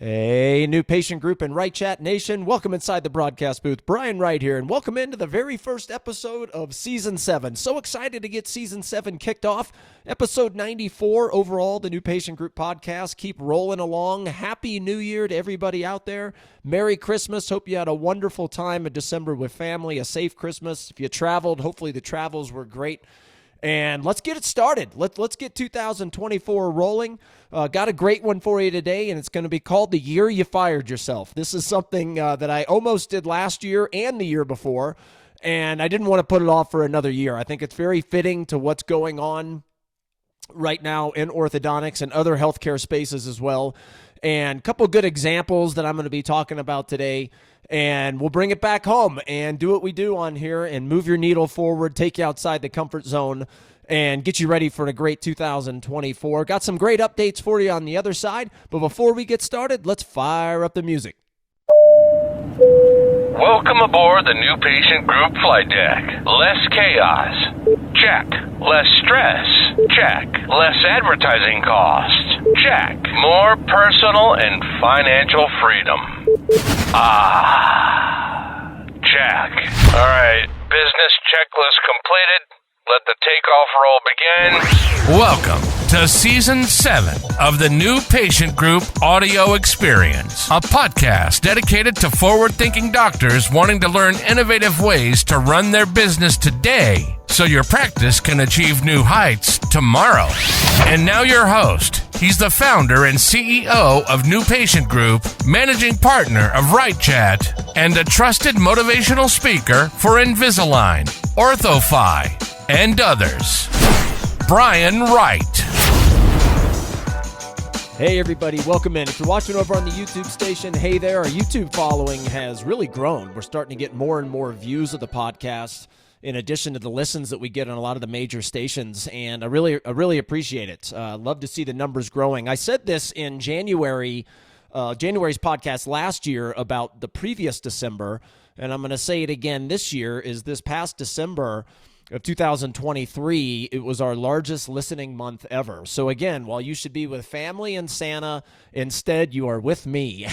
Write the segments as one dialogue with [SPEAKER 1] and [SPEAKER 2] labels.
[SPEAKER 1] Hey, new patient group and Right Chat Nation. Welcome inside the broadcast booth. Brian Wright here, and welcome into the very first episode of Season 7. So excited to get Season 7 kicked off. Episode 94 overall, the new patient group podcast. Keep rolling along. Happy New Year to everybody out there. Merry Christmas. Hope you had a wonderful time in December with family, a safe Christmas. If you traveled, hopefully the travels were great. And let's get it started. Let's get 2024 rolling. Got a great one for you today, and it's going to be called The Year You Fired Yourself. This is something that I almost did last year and the year before, and I didn't want to put it off for another year. I think it's very fitting to what's going on right now in orthodontics and other healthcare spaces as well. And a couple of good examples that I'm going to be talking about today. And we'll bring it back home and do what we do on here and move your needle forward, take you outside the comfort zone, and get you ready for a great 2024. Got some great updates for you on the other side. But before we get started, let's fire up the music.
[SPEAKER 2] Welcome aboard the new patient group flight deck. Less chaos. Check. Less stress. Check. Less advertising costs. Check. More personal and financial freedom. Check. All right, business checklist completed. Let the takeoff roll begin. Welcome to Season 7 of the New Patient Group Audio Experience, a podcast dedicated to forward-thinking doctors wanting to learn innovative ways to run their business today so your practice can achieve new heights tomorrow. And now your host. He's the founder and CEO of New Patient Group, managing partner of Right Chat, and a trusted motivational speaker for Invisalign, OrthoFi, and others. Brian Wright.
[SPEAKER 1] Hey everybody, welcome in. If you're watching over on the YouTube station, hey there. Our YouTube following has really grown. We're starting to get more and more views of the podcast in addition to the listens that we get on a lot of the major stations, and I really appreciate it. Love to see the numbers growing. I said this in January's podcast last year about the previous December, and I'm going to say it again this year, is this past December of 2023, it was our largest listening month ever. So again, while you should be with family and Santa, instead you are with me.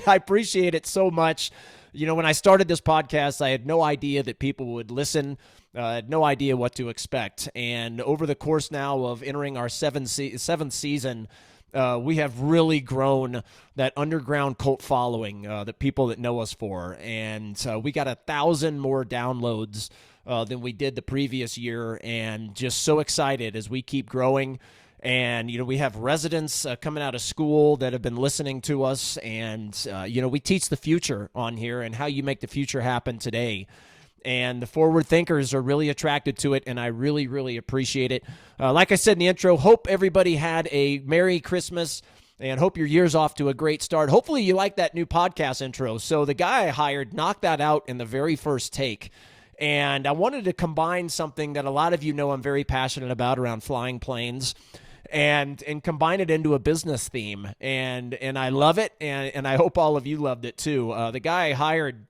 [SPEAKER 1] I appreciate it so much. You know, when I started this podcast, I had no idea that people would listen. I had no idea what to expect. And over the course now of entering our seventh season, we have really grown that underground cult following, the people that know us for. And we got 1,000 more downloads than we did the previous year, and just so excited as we keep growing. And, you know, we have residents coming out of school that have been listening to us, and, you know, we teach the future on here and how you make the future happen today. And the forward thinkers are really attracted to it, and I really, really appreciate it. Like I said in the intro, hope everybody had a Merry Christmas, and hope your year's off to a great start. Hopefully you like that new podcast intro. So the guy I hired knocked that out in the very first take. And I wanted to combine something that a lot of you know I'm very passionate about around flying planes, and combine it into a business theme. And I love it, and I hope all of you loved it too. The guy I hired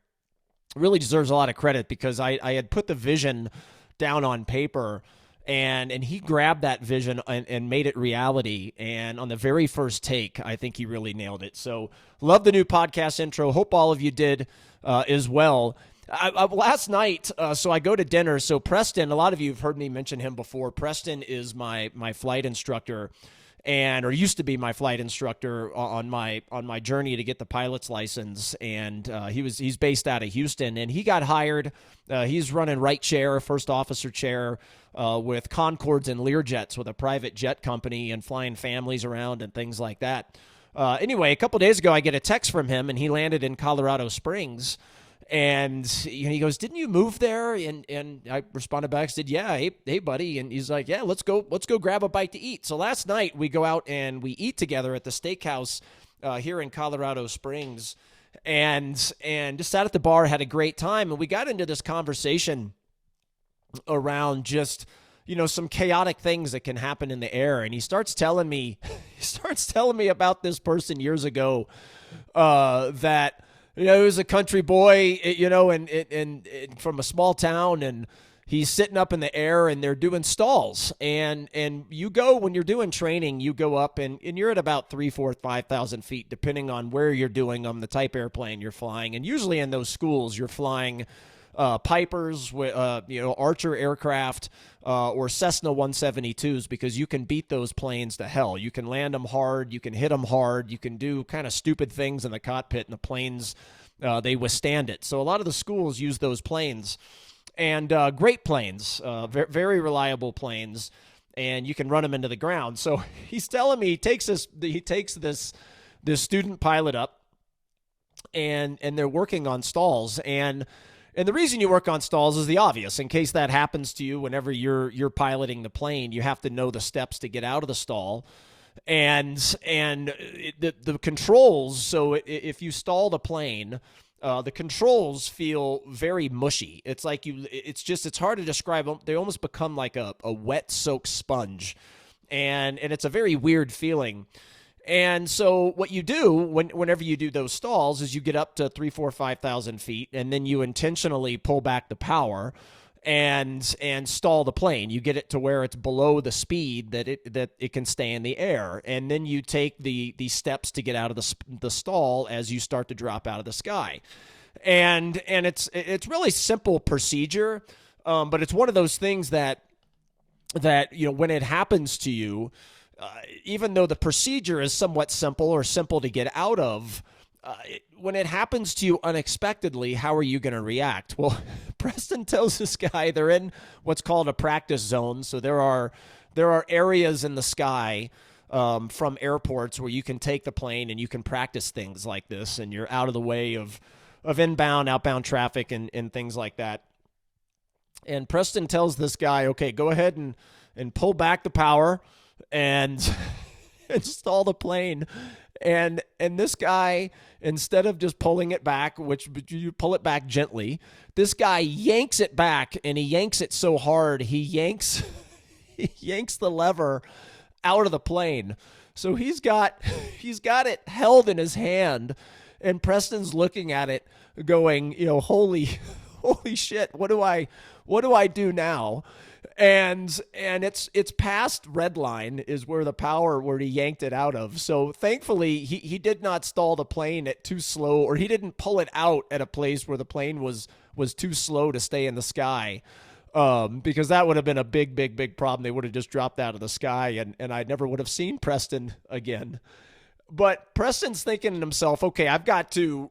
[SPEAKER 1] really deserves a lot of credit because I had put the vision down on paper, and he grabbed that vision and made it reality. And on the very first take, I think he really nailed it. So love the new podcast intro. Hope all of you did as well. Last night, so I go to dinner. So Preston, a lot of you have heard me mention him before. Preston is my flight instructor, or used to be my flight instructor on my journey to get the pilot's license. And he's based out of Houston, and he got hired. He's running Right Chair, first officer chair, with Concords and Learjets with a private jet company, and flying families around and things like that. Anyway, a couple days ago, I get a text from him, and he landed in Colorado Springs. And he goes, "Didn't you move there?" And I responded back, said, "Yeah, hey, buddy." And he's like, "Yeah, let's go grab a bite to eat." So last night we go out and we eat together at the steakhouse here in Colorado Springs, and just sat at the bar, had a great time, and we got into this conversation around just, you know, some chaotic things that can happen in the air. And he starts telling me about this person years ago that, you know, he was a country boy, you know, and from a small town, and he's sitting up in the air and they're doing stalls. And you go, when you're doing training, you go up and you're at about 3,000, 4,000, 5,000 feet, depending on where you're doing them, the type airplane you're flying. And usually in those schools, you're flying Pipers, Archer aircraft, or Cessna 172s, because you can beat those planes to hell. You can land them hard, you can hit them hard, you can do kind of stupid things in the cockpit, and the planes, they withstand it. So a lot of the schools use those planes, and great planes, very reliable planes, and you can run them into the ground. So he's telling me he takes this student pilot up, and they're working on stalls, and the reason you work on stalls is the obvious. In case that happens to you, whenever you're piloting the plane, you have to know the steps to get out of the stall, and the controls. So if you stall the plane, the controls feel very mushy. It's like it's hard to describe. They almost become like a wet soaked sponge, and it's a very weird feeling. And so what you do whenever you do those stalls is you get up to 3,000, 4,000, 5,000 feet, and then you intentionally pull back the power and stall the plane. You get it to where it's below the speed that it can stay in the air, and then you take the steps to get out of the stall as you start to drop out of the sky. And it's really simple procedure, but it's one of those things that when it happens to you. Even though the procedure is somewhat simple or simple to get out of, when it happens to you unexpectedly, how are you going to react? Well, Preston tells this guy they're in what's called a practice zone. So there are areas in the sky from airports where you can take the plane and you can practice things like this, and you're out of the way of inbound, outbound traffic and things like that. And Preston tells this guy, okay, go ahead and pull back the power and install the plane. And this guy, instead of just pulling it back, which you pull it back gently, this guy yanks it back, and he yanks it so hard, he yanks the lever out of the plane. So he's got it held in his hand, and Preston's looking at it going, holy shit, what do I do now? And it's past red line is where he yanked it out of. So thankfully he did not stall the plane at too slow, or he didn't pull it out at a place where the plane was too slow to stay in the sky. Because that would have been a big problem. They would have just dropped out of the sky, and I never would have seen Preston again. But Preston's thinking to himself, okay, I've got to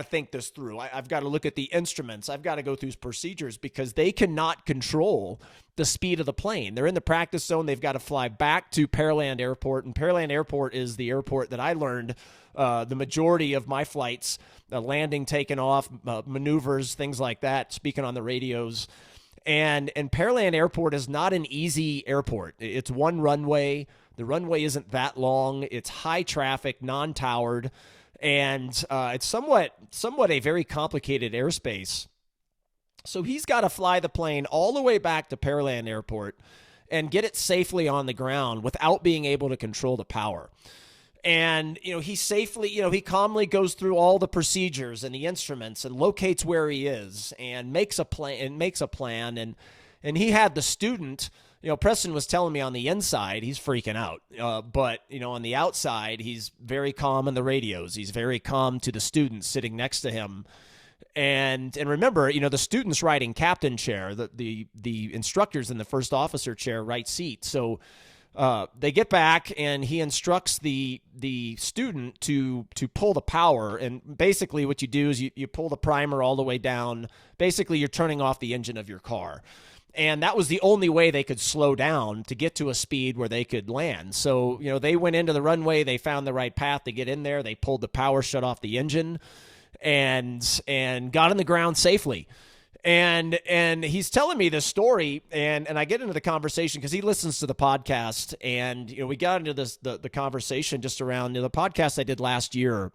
[SPEAKER 1] think this through. I've got to look at the instruments. I've got to go through procedures, because they cannot control the speed of the plane. They're in the practice zone. They've got to fly back to Pearland Airport, and Pearland Airport is the airport that I learned the majority of my flights, landing, taking off, maneuvers, things like that, speaking on the radios. And Pearland Airport is not an easy airport. It's one runway. The runway isn't that long. It's high traffic, non-towered, and it's somewhat a very complicated airspace. So he's got to fly the plane all the way back to Pearland Airport and get it safely on the ground without being able to control the power. And, he calmly goes through all the procedures and the instruments and locates where he is and makes a plan. And he had the student, Preston was telling me on the inside, he's freaking out. But on the outside, he's very calm in the radios. He's very calm to the students sitting next to him. And remember, the student's riding captain chair, the instructor's in the first officer chair, right seat. So they get back, and he instructs the student to pull the power. And basically what you do is you pull the primer all the way down. Basically, you're turning off the engine of your car. And that was the only way they could slow down to get to a speed where they could land. So, they went into the runway, they found the right path to get in there. They pulled the power, shut off the engine, and got on the ground safely. And he's telling me this story, and I get into the conversation because he listens to the podcast, and we got into the conversation just around the podcast I did last year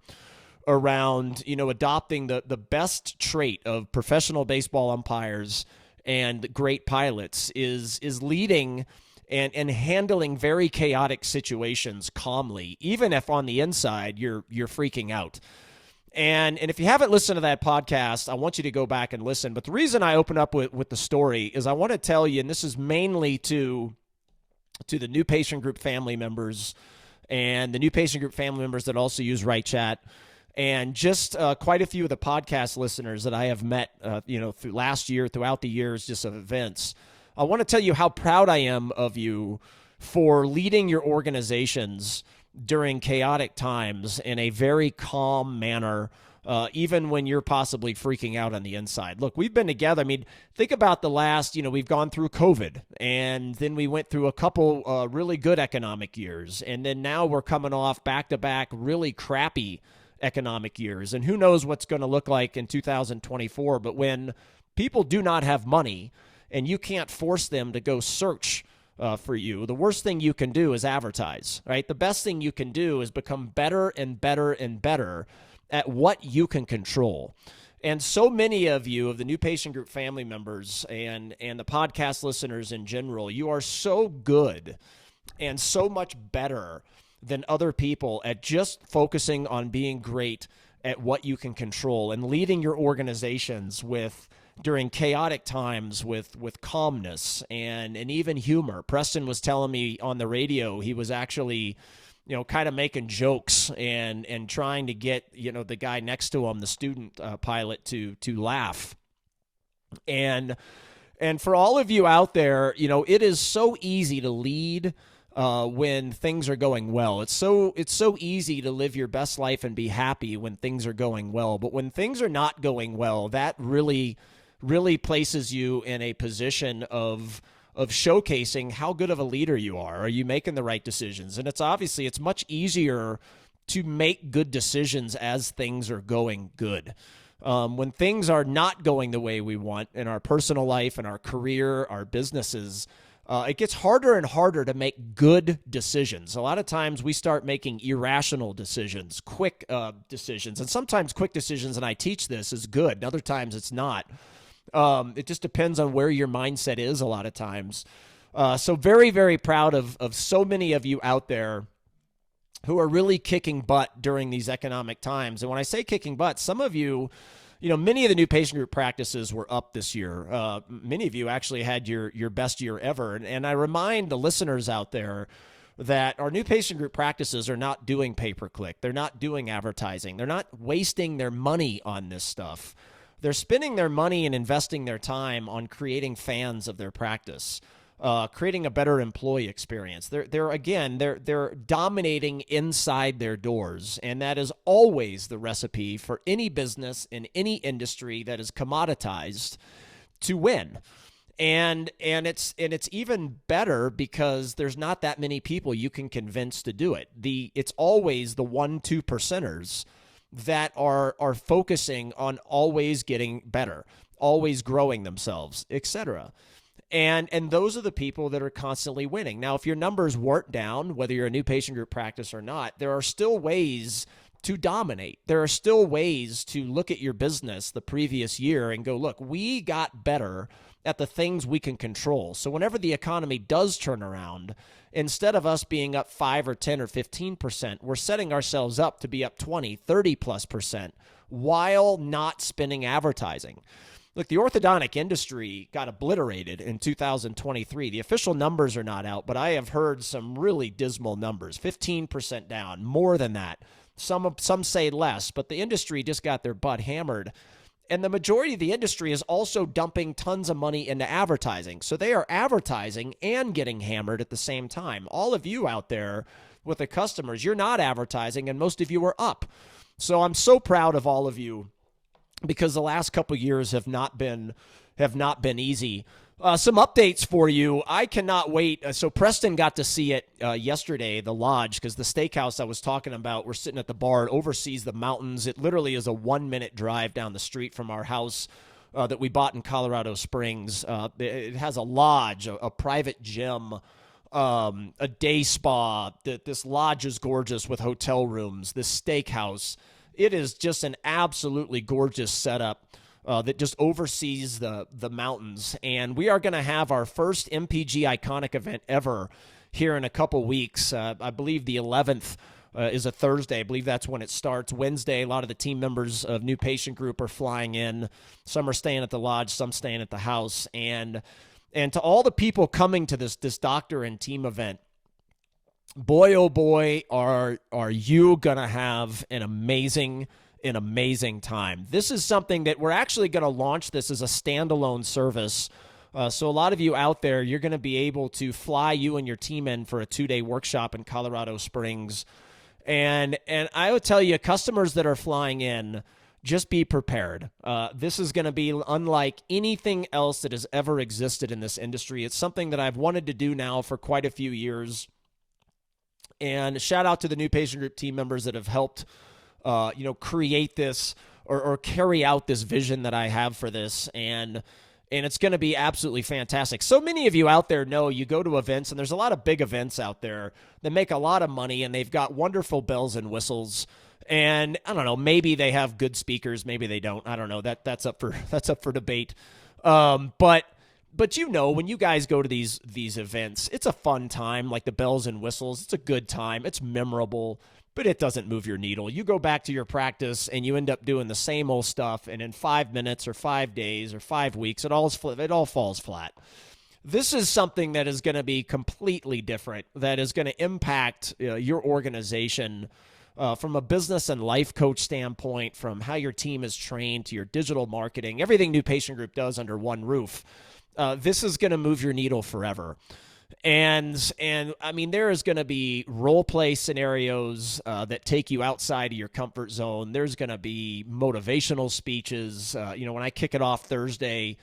[SPEAKER 1] around adopting the best trait of professional baseball umpires and great pilots is leading and handling very chaotic situations calmly, even if on the inside you're freaking out. And if you haven't listened to that podcast, I want you to go back and listen. But the reason I open up with the story is I want to tell you, and this is mainly to the new patient group family members and the new patient group family members that also use RightChat, and just quite a few of the podcast listeners that I have met, through last year, throughout the years, just of events. I want to tell you how proud I am of you for leading your organizations during chaotic times in a very calm manner, even when you're possibly freaking out on the inside. Look, we've been together. I mean, think about the last, we've gone through COVID, and then we went through a couple really good economic years, and then now we're coming off back-to-back really crappy economic years. And who knows what's going to look like in 2024, but when people do not have money and you can't force them to go search for you, the worst thing you can do is advertise, right? The best thing you can do is become better and better and better at what you can control. And so many of you, of the new patient group family members and the podcast listeners in general, you are so good and so much better than other people at just focusing on being great at what you can control and leading your organizations during chaotic times with calmness and even humor. Preston was telling me on the radio, he was actually, kind of making jokes and trying to get, the guy next to him, the student pilot, to laugh. And for all of you out there, it is so easy to lead when things are going well. It's so easy to live your best life and be happy when things are going well. But when things are not going well, that really places you in a position of showcasing how good of a leader you are. Are you making the right decisions? And it's much easier to make good decisions as things are going good. When things are not going the way we want in our personal life and our career, our businesses, it gets harder and harder to make good decisions. A lot of times we start making irrational decisions, quick decisions. And sometimes quick decisions, and I teach this, is good. And other times it's not. It just depends on where your mindset is a lot of times. So very, very proud of so many of you out there who are really kicking butt during these economic times. And when I say kicking butt, some of you, many of the new patient group practices were up this year. Many of you actually had your best year ever. And I remind the listeners out there that our new patient group practices are not doing pay-per-click. They're not doing advertising. They're not wasting their money on this stuff. They're spending their money and investing their time on creating fans of their practice, creating a better employee experience. They're dominating inside their doors, and that is always the recipe for any business in any industry that is commoditized to win. And it's even better because there's not that many people you can convince to do it. It's always the 1-2 percenters that are focusing on always getting better, always growing themselves, etc. And those are the people that are constantly winning. Now, if your numbers weren't down, whether you're a new patient group practice or not, there are still ways to dominate. There are still ways to look at your business the previous year and go, look, we got better at the things we can control. So whenever the economy does turn around, instead of us being up 5 or 10 or 15%, we're setting ourselves up to be up 20, 30+% while not spending advertising. Look, the orthodontic industry got obliterated in 2023. The official numbers are not out, but I have heard some really dismal numbers, 15% down, more than that. Some say less, but the industry just got their butt hammered. And the majority of the industry is also dumping tons of money into advertising. So they are advertising and getting hammered at the same time. All of you out there with the customers, you're not advertising, and most of you are up. So I'm so proud of all of you because the last couple of years have not been easy. Some updates for you. I cannot wait. So Preston got to see it yesterday, the lodge, because the steakhouse I was talking about, we're sitting at the bar. It oversees the mountains. It literally is a 1-minute drive down the street from our house that we bought in Colorado Springs. It has a lodge, a private gym, a day spa. This lodge is gorgeous with hotel rooms, this steakhouse. It is just an absolutely gorgeous setup. That just oversees the mountains. And we are going to have our first MPG Iconic event ever here in a couple weeks. I believe the 11th is a Thursday. I believe that's when it starts. Wednesday, a lot of the team members of New Patient Group are flying in. Some are staying at the lodge, some staying at the house. And to all the people coming to this doctor and team event, boy, oh boy, are you going to have an amazing time. This is something that we're actually going to launch this as a standalone service. So a lot of you out there, you're going to be able to fly you and your team in for a 2-day workshop in Colorado Springs. And I would tell you, customers that are flying in, just be prepared. This is going to be unlike anything else that has ever existed in this industry. It's something that I've wanted to do now for quite a few years. And shout out to the New Patient Group team members that have helped create this or carry out this vision that I have for this. And it's going to be absolutely fantastic. So many of you out there know you go to events, and there's a lot of big events out there that make a lot of money, and they've got wonderful bells and whistles. And I don't know, maybe they have good speakers, maybe they don't. I don't know. That's up for debate. But when you guys go to these events, it's a fun time, like the bells and whistles. It's a good time. It's memorable, but it doesn't move your needle. You go back to your practice and you end up doing the same old stuff, and in 5 minutes or 5 days or 5 weeks, it all falls flat. This is something that is going to be completely different, that is going to impact your organization from a business and life coach standpoint, from how your team is trained to your digital marketing, everything New Patient Group does under one roof. This is going to move your needle forever. And I mean, there is going to be role play scenarios that take you outside of your comfort zone. There's going to be motivational speeches. When I kick it off Thursday,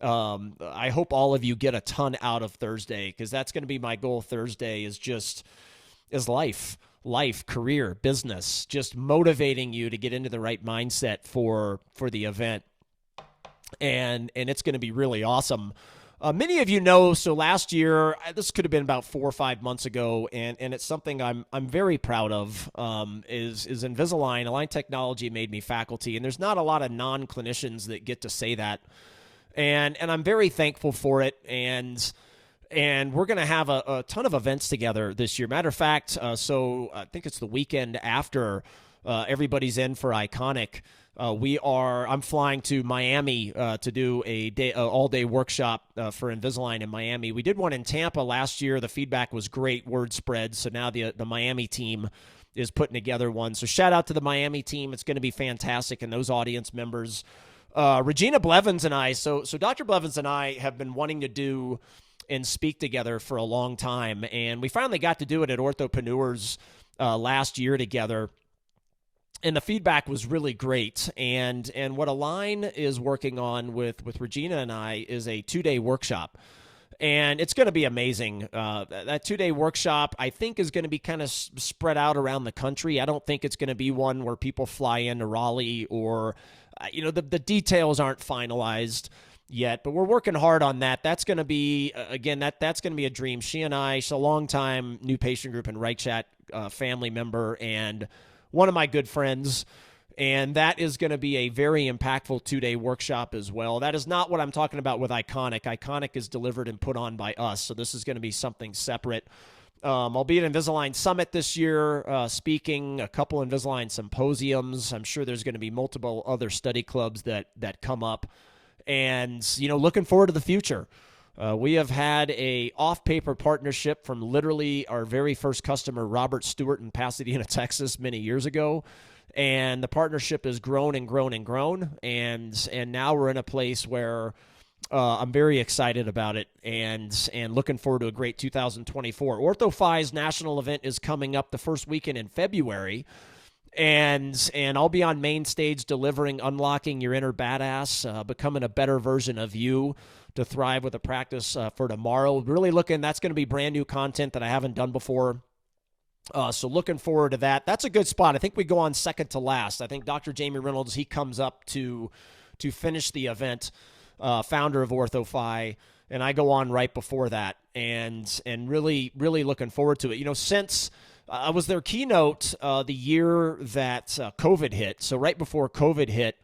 [SPEAKER 1] I hope all of you get a ton out of Thursday, because that's going to be my goal. Thursday is life, career, business, just motivating you to get into the right mindset for the event. And it's going to be really awesome. Many of you know, so last year, this could have been about 4 or 5 months ago, and it's something I'm very proud of, is Invisalign. Align Technology made me faculty, and there's not a lot of non-clinicians that get to say that. And I'm very thankful for it, and we're going to have a ton of events together this year. Matter of fact, so I think it's the weekend after everybody's in for Iconic. I'm flying to Miami to do a all-day workshop for Invisalign in Miami. We did one in Tampa last year. The feedback was great. Word spread. So now the Miami team is putting together one. So shout out to the Miami team. It's going to be fantastic, and those audience members. Regina Blevins and I, so Dr. Blevins and I have been wanting to do and speak together for a long time, and we finally got to do it at Orthopreneurs last year together. And the feedback was really great. And what Align is working on with Regina and I is a 2-day workshop. And it's going to be amazing. That 2-day workshop, I think, is going to be kind of spread out around the country. I don't think it's going to be one where people fly into Raleigh or, the details aren't finalized yet. But we're working hard on that. That's going to be, again, that's going to be a dream. She's a longtime New Patient Group and Right Chat family member, and one of my good friends, and that is going to be a very impactful 2-day workshop as well. That is not what I'm talking about with Iconic. Iconic is delivered and put on by us, so this is going to be something separate. I'll be at Invisalign Summit this year, speaking a couple Invisalign symposiums. I'm sure there's going to be multiple other study clubs that come up, and looking forward to the future. We have had a off-paper partnership from literally our very first customer, Robert Stewart in Pasadena, Texas, many years ago. And the partnership has grown and grown and grown. And now we're in a place where I'm very excited about it and looking forward to a great 2024. OrthoFi's national event is coming up the first weekend in February. And I'll be on main stage delivering Unlocking Your Inner Badass, becoming a better version of you to thrive with a practice for tomorrow. Really that's going to be brand new content that I haven't done before. So looking forward to that. That's a good spot. I think we go on second to last. I think Dr. Jamie Reynolds, he comes up to finish the event, founder of OrthoFi, and I go on right before that. And really, really looking forward to it. Since I was their keynote the year that COVID hit, so right before COVID hit,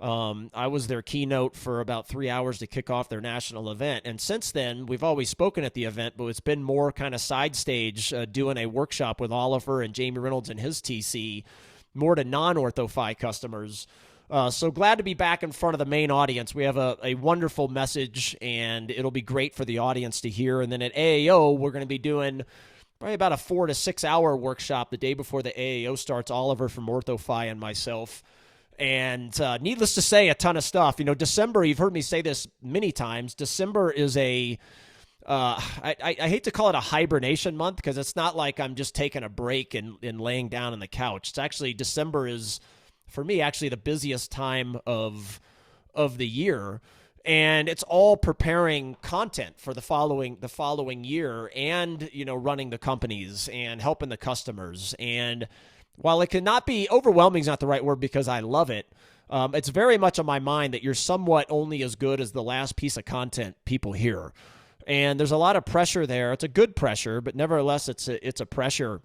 [SPEAKER 1] I was their keynote for about 3 hours to kick off their national event. And since then, we've always spoken at the event, but it's been more kind of side stage, doing a workshop with Oliver and Jamie Reynolds and his TC, more to non-OrthoFi customers. So glad to be back in front of the main audience. We have a wonderful message, and it'll be great for the audience to hear. And then at AAO, we're going to be doing probably about a 4 to 6 hour workshop the day before the AAO starts. Oliver from OrthoFi and myself. And needless to say, a ton of stuff. December, you've heard me say this many times, December is I hate to call it a hibernation month, because it's not like I'm just taking a break and laying down on the couch. It's actually, December is, for me, actually the busiest time of the year. And it's all preparing content for the following year, and, running the companies and helping the customers. And while it cannot be overwhelming, is not the right word, because I love it. It's very much on my mind that you're somewhat only as good as the last piece of content people hear. And there's a lot of pressure there. It's a good pressure, but nevertheless, it's a pressure.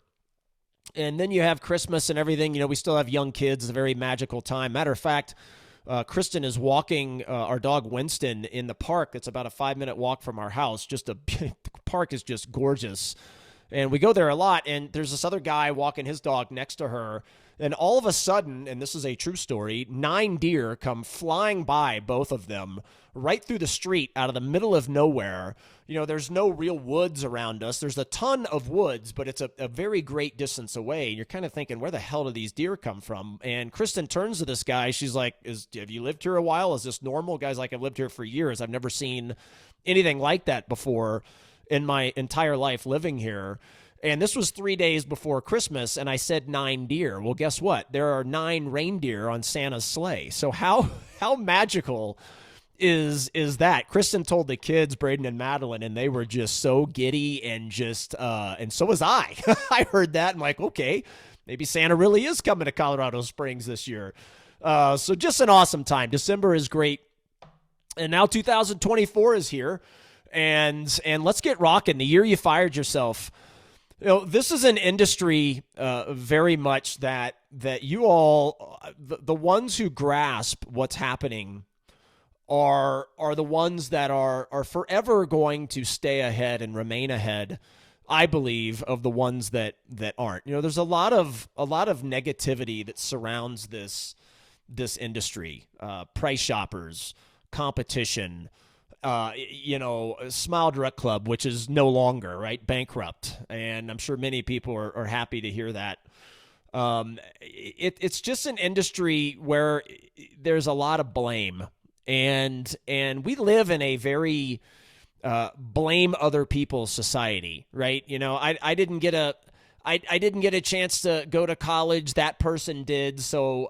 [SPEAKER 1] And then you have Christmas and everything. We still have young kids. It's a very magical time. Matter of fact, Kristen is walking our dog Winston in the park. It's about a 5-minute walk from our house. The park is just gorgeous. And we go there a lot, and there's this other guy walking his dog next to her, and all of a sudden, and this is a true story, 9 deer come flying by, both of them, right through the street out of the middle of nowhere. There's no real woods around us. There's a ton of woods, but it's a very great distance away. And you're kind of thinking, where the hell do these deer come from? And Kristen turns to this guy. She's like, have you lived here a while? Is this normal? Guy's like, I've lived here for years. I've never seen anything like that before in my entire life living here. And this was 3 days before Christmas, and I said 9 deer. Well, guess what? There are 9 reindeer on Santa's sleigh. So how magical is that? Kristen told the kids, Braden and Madeline, and they were just so giddy, and and so was I. I heard that. I'm like, okay, maybe Santa really is coming to Colorado Springs this year. So just an awesome time. December is great. And now 2024 is here. And let's get rocking. The year you fired yourself. This is an industry very much that you all, the ones who grasp what's happening are the ones that are forever going to stay ahead and remain ahead, I believe, of the ones that aren't. There's a lot of negativity that surrounds this industry. Price shoppers, competition, Smile Direct Club, which is no longer, right, bankrupt. And I'm sure many people are happy to hear that. It's just an industry where there's a lot of blame, and we live in a very blame other people society, right? I didn't get a chance to go to college. That person did, so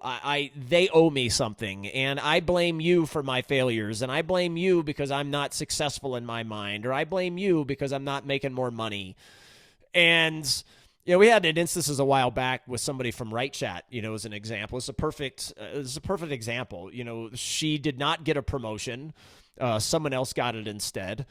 [SPEAKER 1] they owe me something, and I blame you for my failures, and I blame you because I'm not successful in my mind, or I blame you because I'm not making more money. And we had an instance a while back with somebody from Right Chat, as an example. It's a perfect example. She did not get a promotion. Someone else got it instead.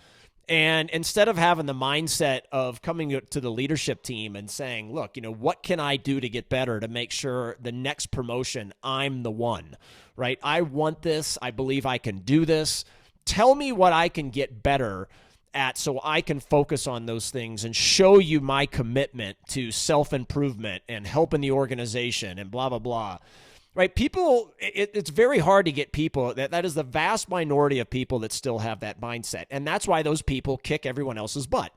[SPEAKER 1] And instead of having the mindset of coming to the leadership team and saying, look, what can I do to get better to make sure the next promotion, I'm the one, right? I want this. I believe I can do this. Tell me what I can get better at so I can focus on those things and show you my commitment to self-improvement and helping the organization and blah, blah, blah. Right? People, it's very hard to get people. That is the vast minority of people that still have that mindset. And that's why those people kick everyone else's butt.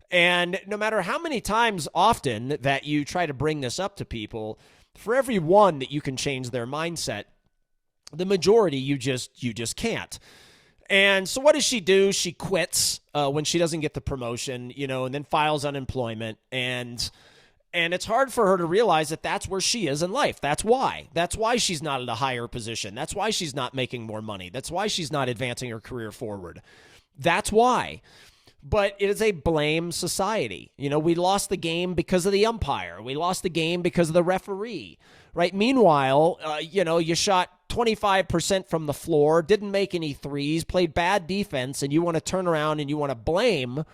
[SPEAKER 1] And no matter how many times often that you try to bring this up to people, for every one that you can change their mindset, the majority you just can't. And so what does she do? She quits when she doesn't get the promotion, and then files unemployment. And it's hard for her to realize that that's where she is in life. That's why. That's why she's not at a higher position. That's why she's not making more money. That's why she's not advancing her career forward. That's why. But it is a blame society. We lost the game because of the umpire. We lost the game because of the referee, right? Meanwhile, you shot 25% from the floor, didn't make any threes, played bad defense, and you want to turn around and you want to blame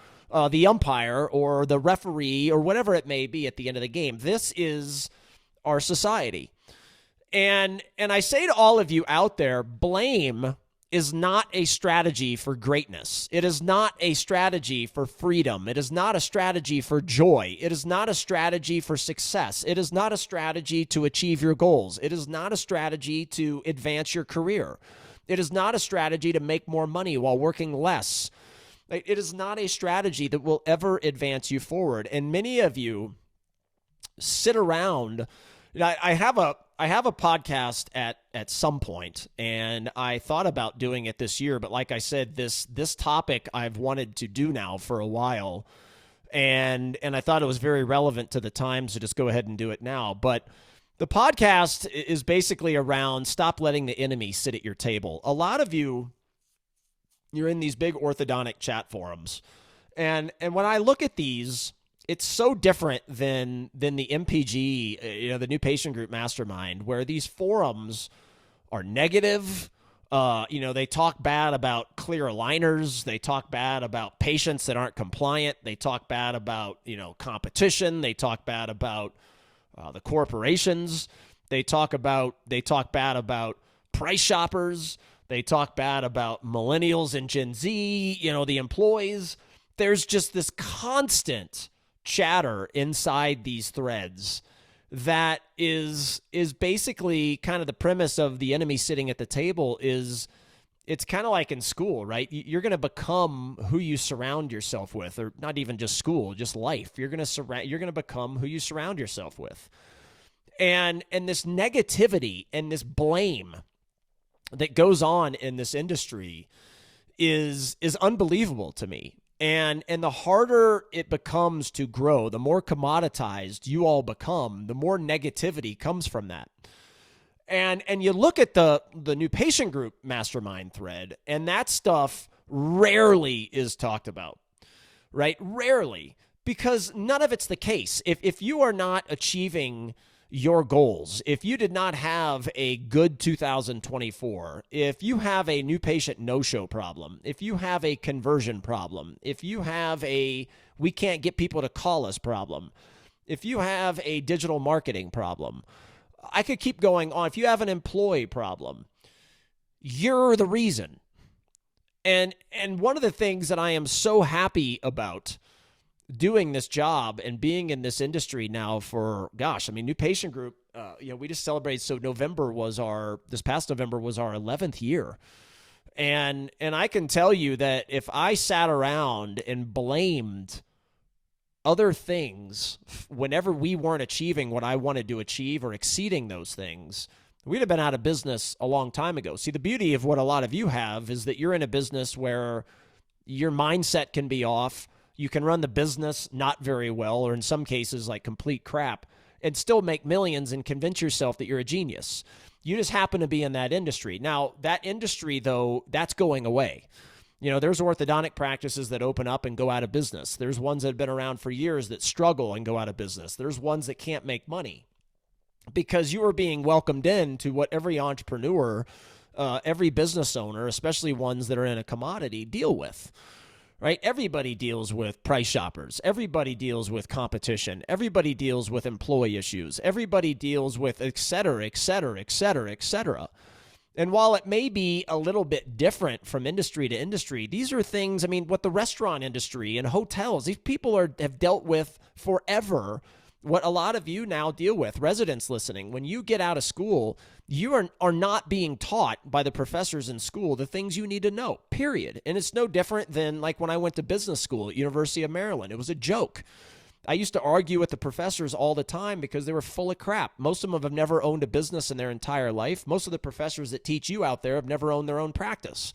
[SPEAKER 1] the umpire or the referee or whatever it may be at the end of the game. This is our society. And I say to all of you out there, blame is not a strategy for greatness. It is not a strategy for freedom. It is not a strategy for joy. It is not a strategy for success. It is not a strategy to achieve your goals. It is not a strategy to advance your career. It is not a strategy to make more money while working less. It is not a strategy that will ever advance you forward. And many of you sit around. I have a podcast at some point, and I thought about doing it this year, but like I said, this topic I've wanted to do now for a while, and I thought it was very relevant to the times to just go ahead and do it now. But the podcast is basically around stop letting the enemy sit at your table. A lot of you're in these big orthodontic chat forums, and when I look at these, it's so different than the MPG, the New Patient Group Mastermind, where these forums are negative. They talk bad about clear aligners. They talk bad about patients that aren't compliant. They talk bad about, competition. They talk bad about the corporations. They talk bad about price shoppers. They talk bad about millennials and Gen Z, the employees. There's just this constant chatter inside these threads that is basically kind of the premise of the enemy sitting at the table. Is it's kind of like in school, right? You're going to become who you surround yourself with, or not even just school, just life. You're going to become who you surround yourself with. And this negativity and this blame that goes on in this industry is unbelievable to me. And the harder it becomes to grow, the more commoditized you all become, the more negativity comes from that. And you look at the New Patient Group Mastermind thread, and that stuff rarely is talked about, right? Rarely, because none of it's the case. If you are not achieving your goals, if you did not have a good 2024, if you have a new patient no-show problem, if you have a conversion problem, if you have a we can't get people to call us problem, if you have a digital marketing problem, I could keep going on. If you have an employee problem, you're the reason. And one of the things that I am so happy about doing this job and being in this industry now for, New Patient Group, we just celebrated. So this past November was our 11th year. And I can tell you that if I sat around and blamed other things whenever we weren't achieving what I wanted to achieve or exceeding those things, we'd have been out of business a long time ago. See, the beauty of what a lot of you have is that you're in a business where your mindset can be off. You can run the business not very well, or in some cases like complete crap, and still make millions and convince yourself that you're a genius. You just happen to be in that industry. Now, that industry, though, that's going away. There's orthodontic practices that open up and go out of business. There's ones that have been around for years that struggle and go out of business. There's ones that can't make money because you are being welcomed in to what every entrepreneur, every business owner, especially ones that are in a commodity, deal with. Right? Everybody deals with price shoppers. Everybody deals with competition. Everybody deals with employee issues. Everybody deals with et cetera, et cetera, et cetera, et cetera. And while it may be a little bit different from industry to industry, these are things, what the restaurant industry and hotels, these people have dealt with forever what a lot of you now deal with. Residents listening, when you get out of school, you are not being taught by the professors in school the things you need to know, period. And it's no different than like when I went to business school at University of Maryland. It was a joke. I used to argue with the professors all the time because they were full of crap. Most of them have never owned a business in their entire life. Most of the professors that teach you out there have never owned their own practice,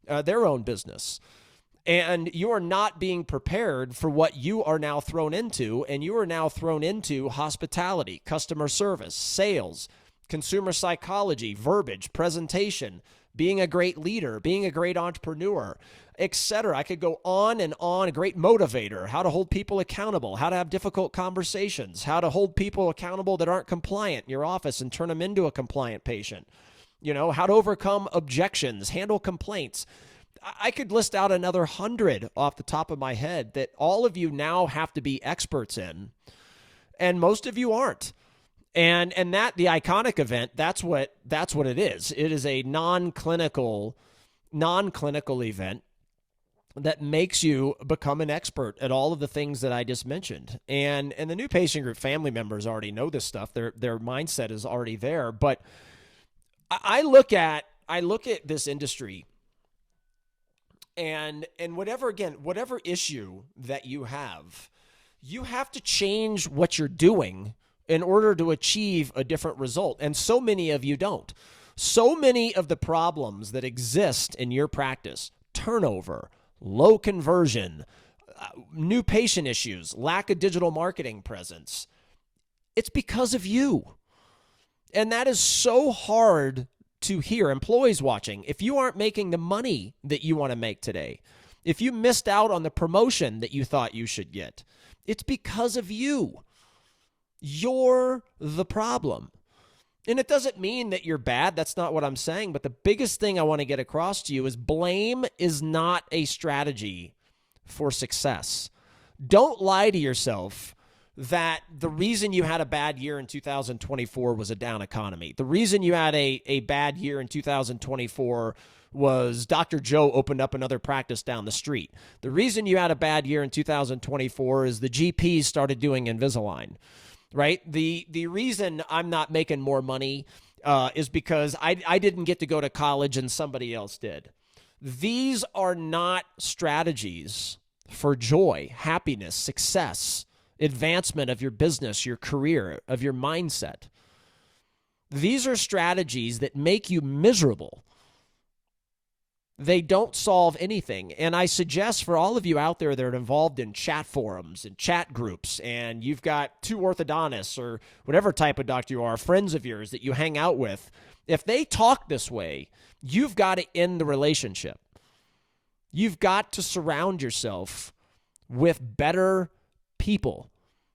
[SPEAKER 1] their own business. And you are not being prepared for what you are now thrown into. And you are now thrown into hospitality, customer service, sales, consumer psychology, verbiage, presentation, being a great leader, being a great entrepreneur, etc. I could go on and on. A great motivator, how to hold people accountable, how to have difficult conversations, how to hold people accountable that aren't compliant in your office and turn them into a compliant patient, how to overcome objections, handle complaints. I could list out another 100 off the top of my head that all of you now have to be experts in, and most of you aren't. And that the iconic event, that's what it is. It is a non-clinical event that makes you become an expert at all of the things that I just mentioned. And the new patient group family members already know this stuff. Their mindset is already there. But I look at this industry and whatever issue that you have to change what you're doing in order to achieve a different result. And so many of you don't. So many of the problems that exist in your practice, turnover, low conversion, new patient issues, lack of digital marketing presence, it's because of you. And that is so hard to hear. Employees watching, if you aren't making the money that you want to make today, if you missed out on the promotion that you thought you should get, it's because of you. You're the problem. And it doesn't mean that you're bad. That's not what I'm saying. But the biggest thing I want to get across to you is blame is not a strategy for success. Don't lie to yourself that the reason you had a bad year in 2024 was a down economy. The reason you had a bad year in 2024 was Dr. Joe opened up another practice down the street. The reason you had a bad year in 2024 is the GPs started doing Invisalign. Right? The reason I'm not making more money is because I didn't get to go to college and somebody else did. These are not strategies for joy, happiness, success, advancement of your business, your career, of your mindset. These are strategies that make you miserable. They don't solve anything. And I suggest for all of you out there that are involved in chat forums and chat groups, and you've got two orthodontists or whatever type of doctor you are, friends of yours that you hang out with, if they talk this way, you've got to end the relationship. You've got to surround yourself with better people,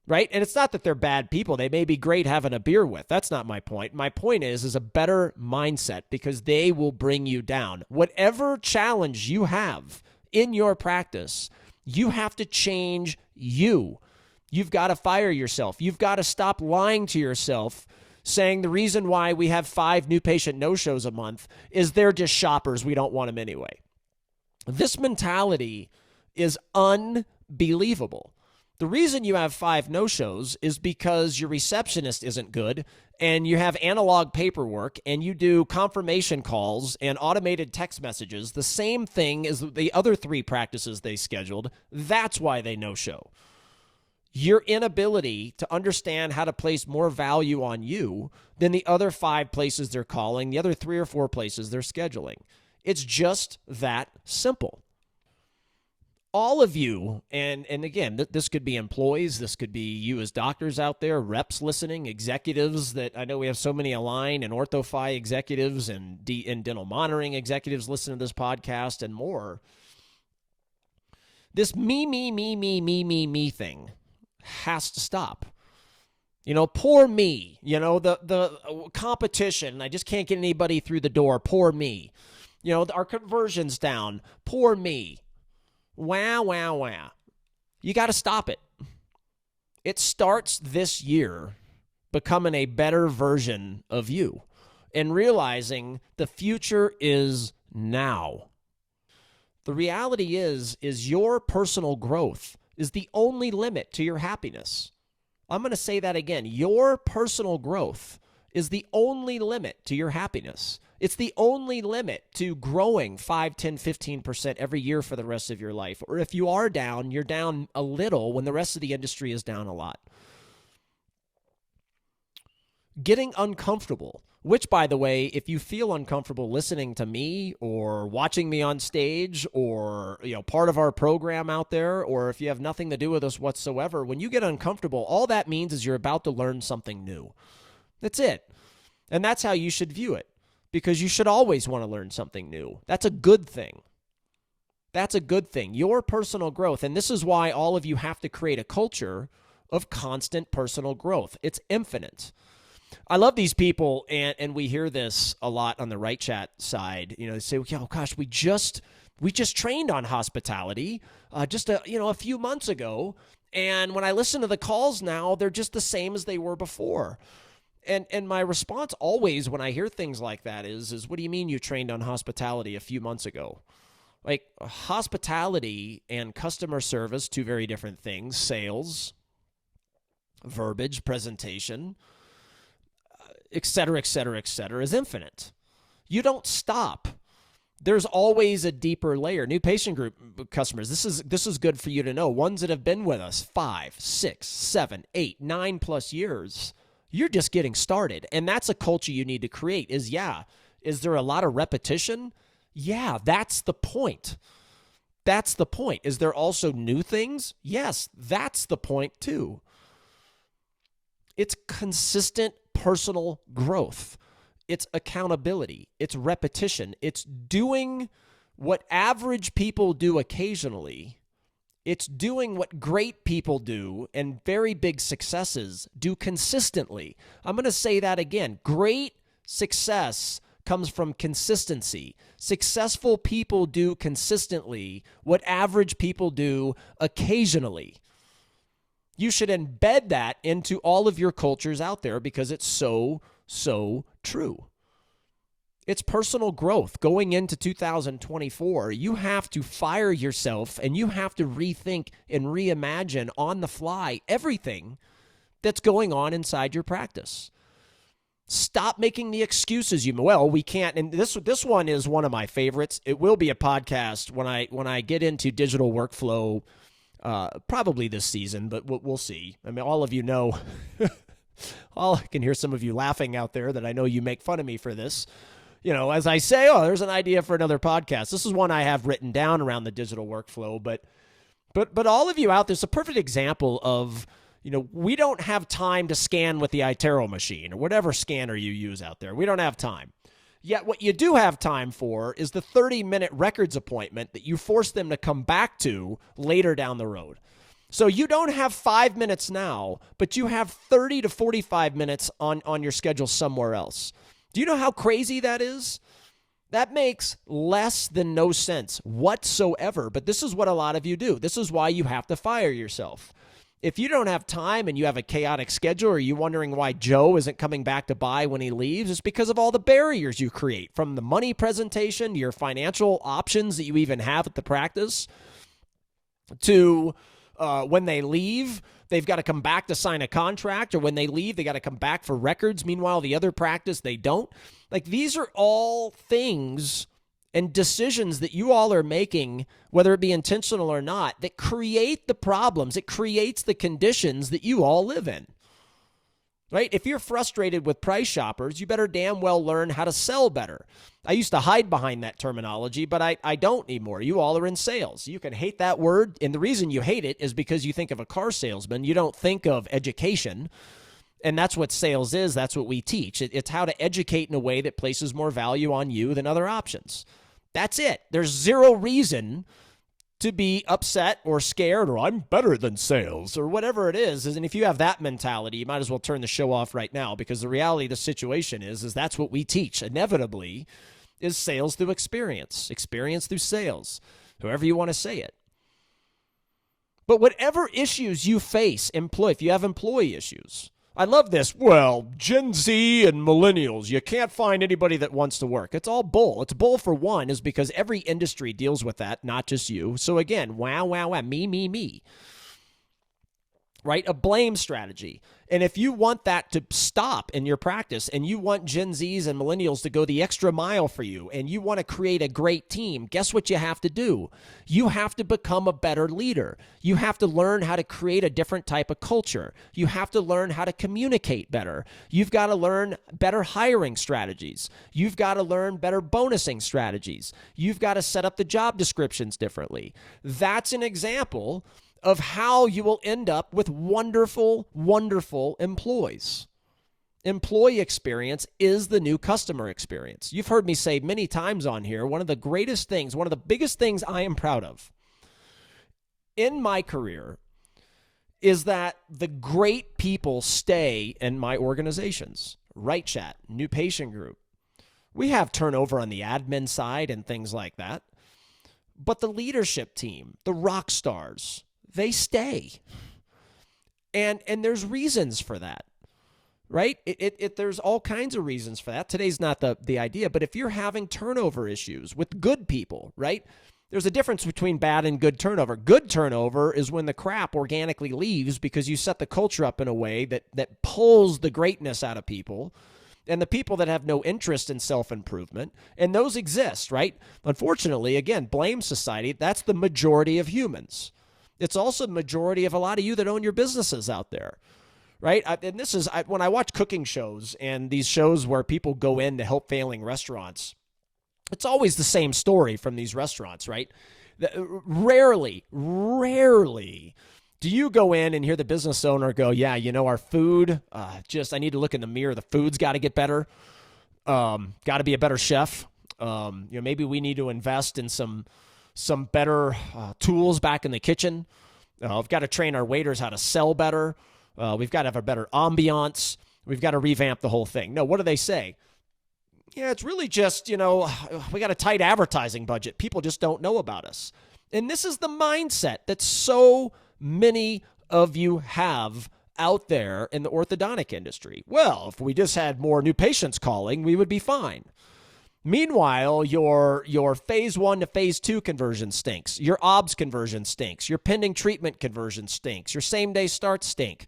[SPEAKER 1] right? And it's not that they're bad people. They may be great having a beer with. That's not my point. My point is a better mindset, because they will bring you down. Whatever challenge you have in your practice, you have to change you. You've got to fire yourself. You've got to stop lying to yourself, saying the reason why we have 5 new patient no-shows a month is they're just shoppers. We don't want them anyway. This mentality is unbelievable. The reason you have 5 no-shows is because your receptionist isn't good and you have analog paperwork and you do confirmation calls and automated text messages, the same thing as the other 3 practices they scheduled. That's why they no-show. Your inability to understand how to place more value on you than the other 5 places they're calling, the other 3 or 4 places they're scheduling. It's just that simple. All of you, and again, this could be employees, this could be you as doctors out there, reps listening, executives that I know we have so many Align and OrthoFi executives and dental monitoring executives listen to this podcast and more. This me thing has to stop. You know, poor me, you know, the competition, I just can't get anybody through the door, poor me. You know, our conversion's down, poor me. Wow. You got to stop it. It starts this year becoming a better version of you and realizing the future is now. The reality is your personal growth is the only limit to your happiness. I'm going to say that again. Your personal growth is the only limit to your happiness. It's the only limit to growing 5, 10, 15% every year for the rest of your life. Or if you are down, you're down a little when the rest of the industry is down a lot. Getting uncomfortable, which, by the way, if you feel uncomfortable listening to me or watching me on stage or, you know, part of our program out there, or if you have nothing to do with us whatsoever, when you get uncomfortable, all that means is you're about to learn something new. That's it. And that's how you should view it. Because you should always want to learn something new. That's a good thing. That's a good thing. Your personal growth, and this is why all of you have to create a culture of constant personal growth. It's infinite. I love these people, and we hear this a lot on the Right Chat side. You know, they say, "Oh gosh, we just trained on hospitality just a few months ago, and when I listen to the calls now, they're just the same as they were before." And my response always when I hear things like that is what do you mean you trained on hospitality a few months ago? Like, hospitality and customer service, two very different things. Sales, verbiage, presentation, et cetera, et cetera, et cetera, is infinite. You don't stop. There's always a deeper layer. New patient group customers, this is good for you to know. Ones that have been with us 5, 6, 7, 8, 9+ years. You're just getting started. And that's a culture you need to create is there a lot of repetition? Yeah, that's the point. That's the point. Is there also new things? Yes, that's the point too. It's consistent personal growth. It's accountability. It's repetition. It's doing what average people do occasionally. It's doing what great people do and very big successes do consistently. I'm going to say that again. Great success comes from consistency. Successful people do consistently what average people do occasionally. You should embed that into all of your cultures out there because it's so true. It's personal growth. Going into 2024, you have to fire yourself and you have to rethink and reimagine on the fly everything that's going on inside your practice. Stop making the excuses. We can't. And this one is one of my favorites. It will be a podcast when I get into digital workflow, probably this season, but we'll see. I mean, all of you know, I can hear some of you laughing out there that I know you make fun of me for this. As I say, there's an idea for another podcast. This is one I have written down around the digital workflow, but all of you out there's a perfect example of, we don't have time to scan with the iTero machine or whatever scanner you use out there. We don't have time. Yet what you do have time for is the 30-minute records appointment that you force them to come back to later down the road. So you don't have 5 minutes now, but you have 30 to 45 minutes on your schedule somewhere else. Do you know how crazy that is? That makes less than no sense whatsoever, but this is what a lot of you do. This is why you have to fire yourself. If you don't have time and you have a chaotic schedule, or you're wondering why Joe isn't coming back to buy when he leaves, it's because of all the barriers you create, from the money presentation to your financial options that you even have at the practice, to when they leave, they've got to come back to sign a contract, or when they leave, they got to come back for records. Meanwhile, the other practice, they don't. Like, these are all things and decisions that you all are making, whether it be intentional or not, that create the problems. It creates the conditions that you all live in, right? If you're frustrated with price shoppers, you better damn well learn how to sell better. I used to hide behind that terminology, but I don't anymore. You all are in sales. You can hate that word, and the reason you hate it is because you think of a car salesman. You don't think of education, and that's what sales is. That's what we teach. It's how to educate in a way that places more value on you than other options. That's it. There's zero reason to be upset or scared or I'm better than sales or whatever it is. And if you have that mentality, you might as well turn the show off right now, because the reality of the situation is that's what we teach inevitably, is sales through experience through sales, however you want to say it. But whatever issues you face, if you have employee issues, I love this. Well, Gen Z and millennials, you can't find anybody that wants to work. It's all bull. It's bull for one, is because every industry deals with that, not just you. So again, wow, me. Right? A blame strategy. And if you want that to stop in your practice, and you want Gen Zs and millennials to go the extra mile for you, and you want to create a great team, guess what you have to do? You have to become a better leader. You have to learn how to create a different type of culture. You have to learn how to communicate better. You've got to learn better hiring strategies. You've got to learn better bonusing strategies. You've got to set up the job descriptions differently. That's an example of how you will end up with wonderful, wonderful employees. Employee experience is the new customer experience. You've heard me say many times on here, one of the greatest things, one of the biggest things I am proud of in my career is that the great people stay in my organizations. Right Chat, New Patient Group. We have turnover on the admin side and things like that. But the leadership team, the rock stars, they stay. And there's reasons for that, right? There's all kinds of reasons for that. Today's not the idea, but if you're having turnover issues with good people, right? There's a difference between bad and good turnover. Good turnover is when the crap organically leaves because you set the culture up in a way that pulls the greatness out of people and the people that have no interest in self-improvement. And those exist, right? Unfortunately, again, blame society. That's the majority of humans. It's also the majority of a lot of you that own your businesses out there, right? And this is when I watch cooking shows and these shows where people go in to help failing restaurants. It's always the same story from these restaurants, right? Rarely do you go in and hear the business owner go, yeah, our food, I need to look in the mirror. The food's got to get better. Got to be a better chef. Maybe we need to invest in some better tools back in the kitchen. We've got to train our waiters how to sell better. We've got to have a better ambiance. We've got to revamp the whole thing. No, what do they say? Yeah, it's really just, we got a tight advertising budget. People just don't know about us. And this is the mindset that so many of you have out there in the orthodontic industry. Well, if we just had more new patients calling, we would be fine. Meanwhile, your phase 1 to phase 2 conversion stinks. Your OBS conversion stinks. Your pending treatment conversion stinks. Your same-day starts stink.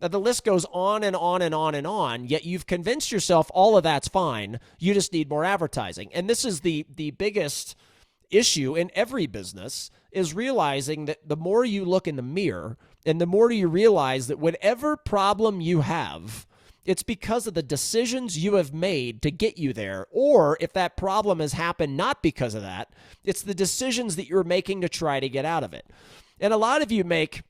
[SPEAKER 1] Now, the list goes on and on and on and on, yet you've convinced yourself all of that's fine. You just need more advertising. And this is the biggest issue in every business, is realizing that the more you look in the mirror and the more you realize that whatever problem you have, it's because of the decisions you have made to get you there. Or if that problem has happened not because of that, it's the decisions that you're making to try to get out of it. And a lot of you make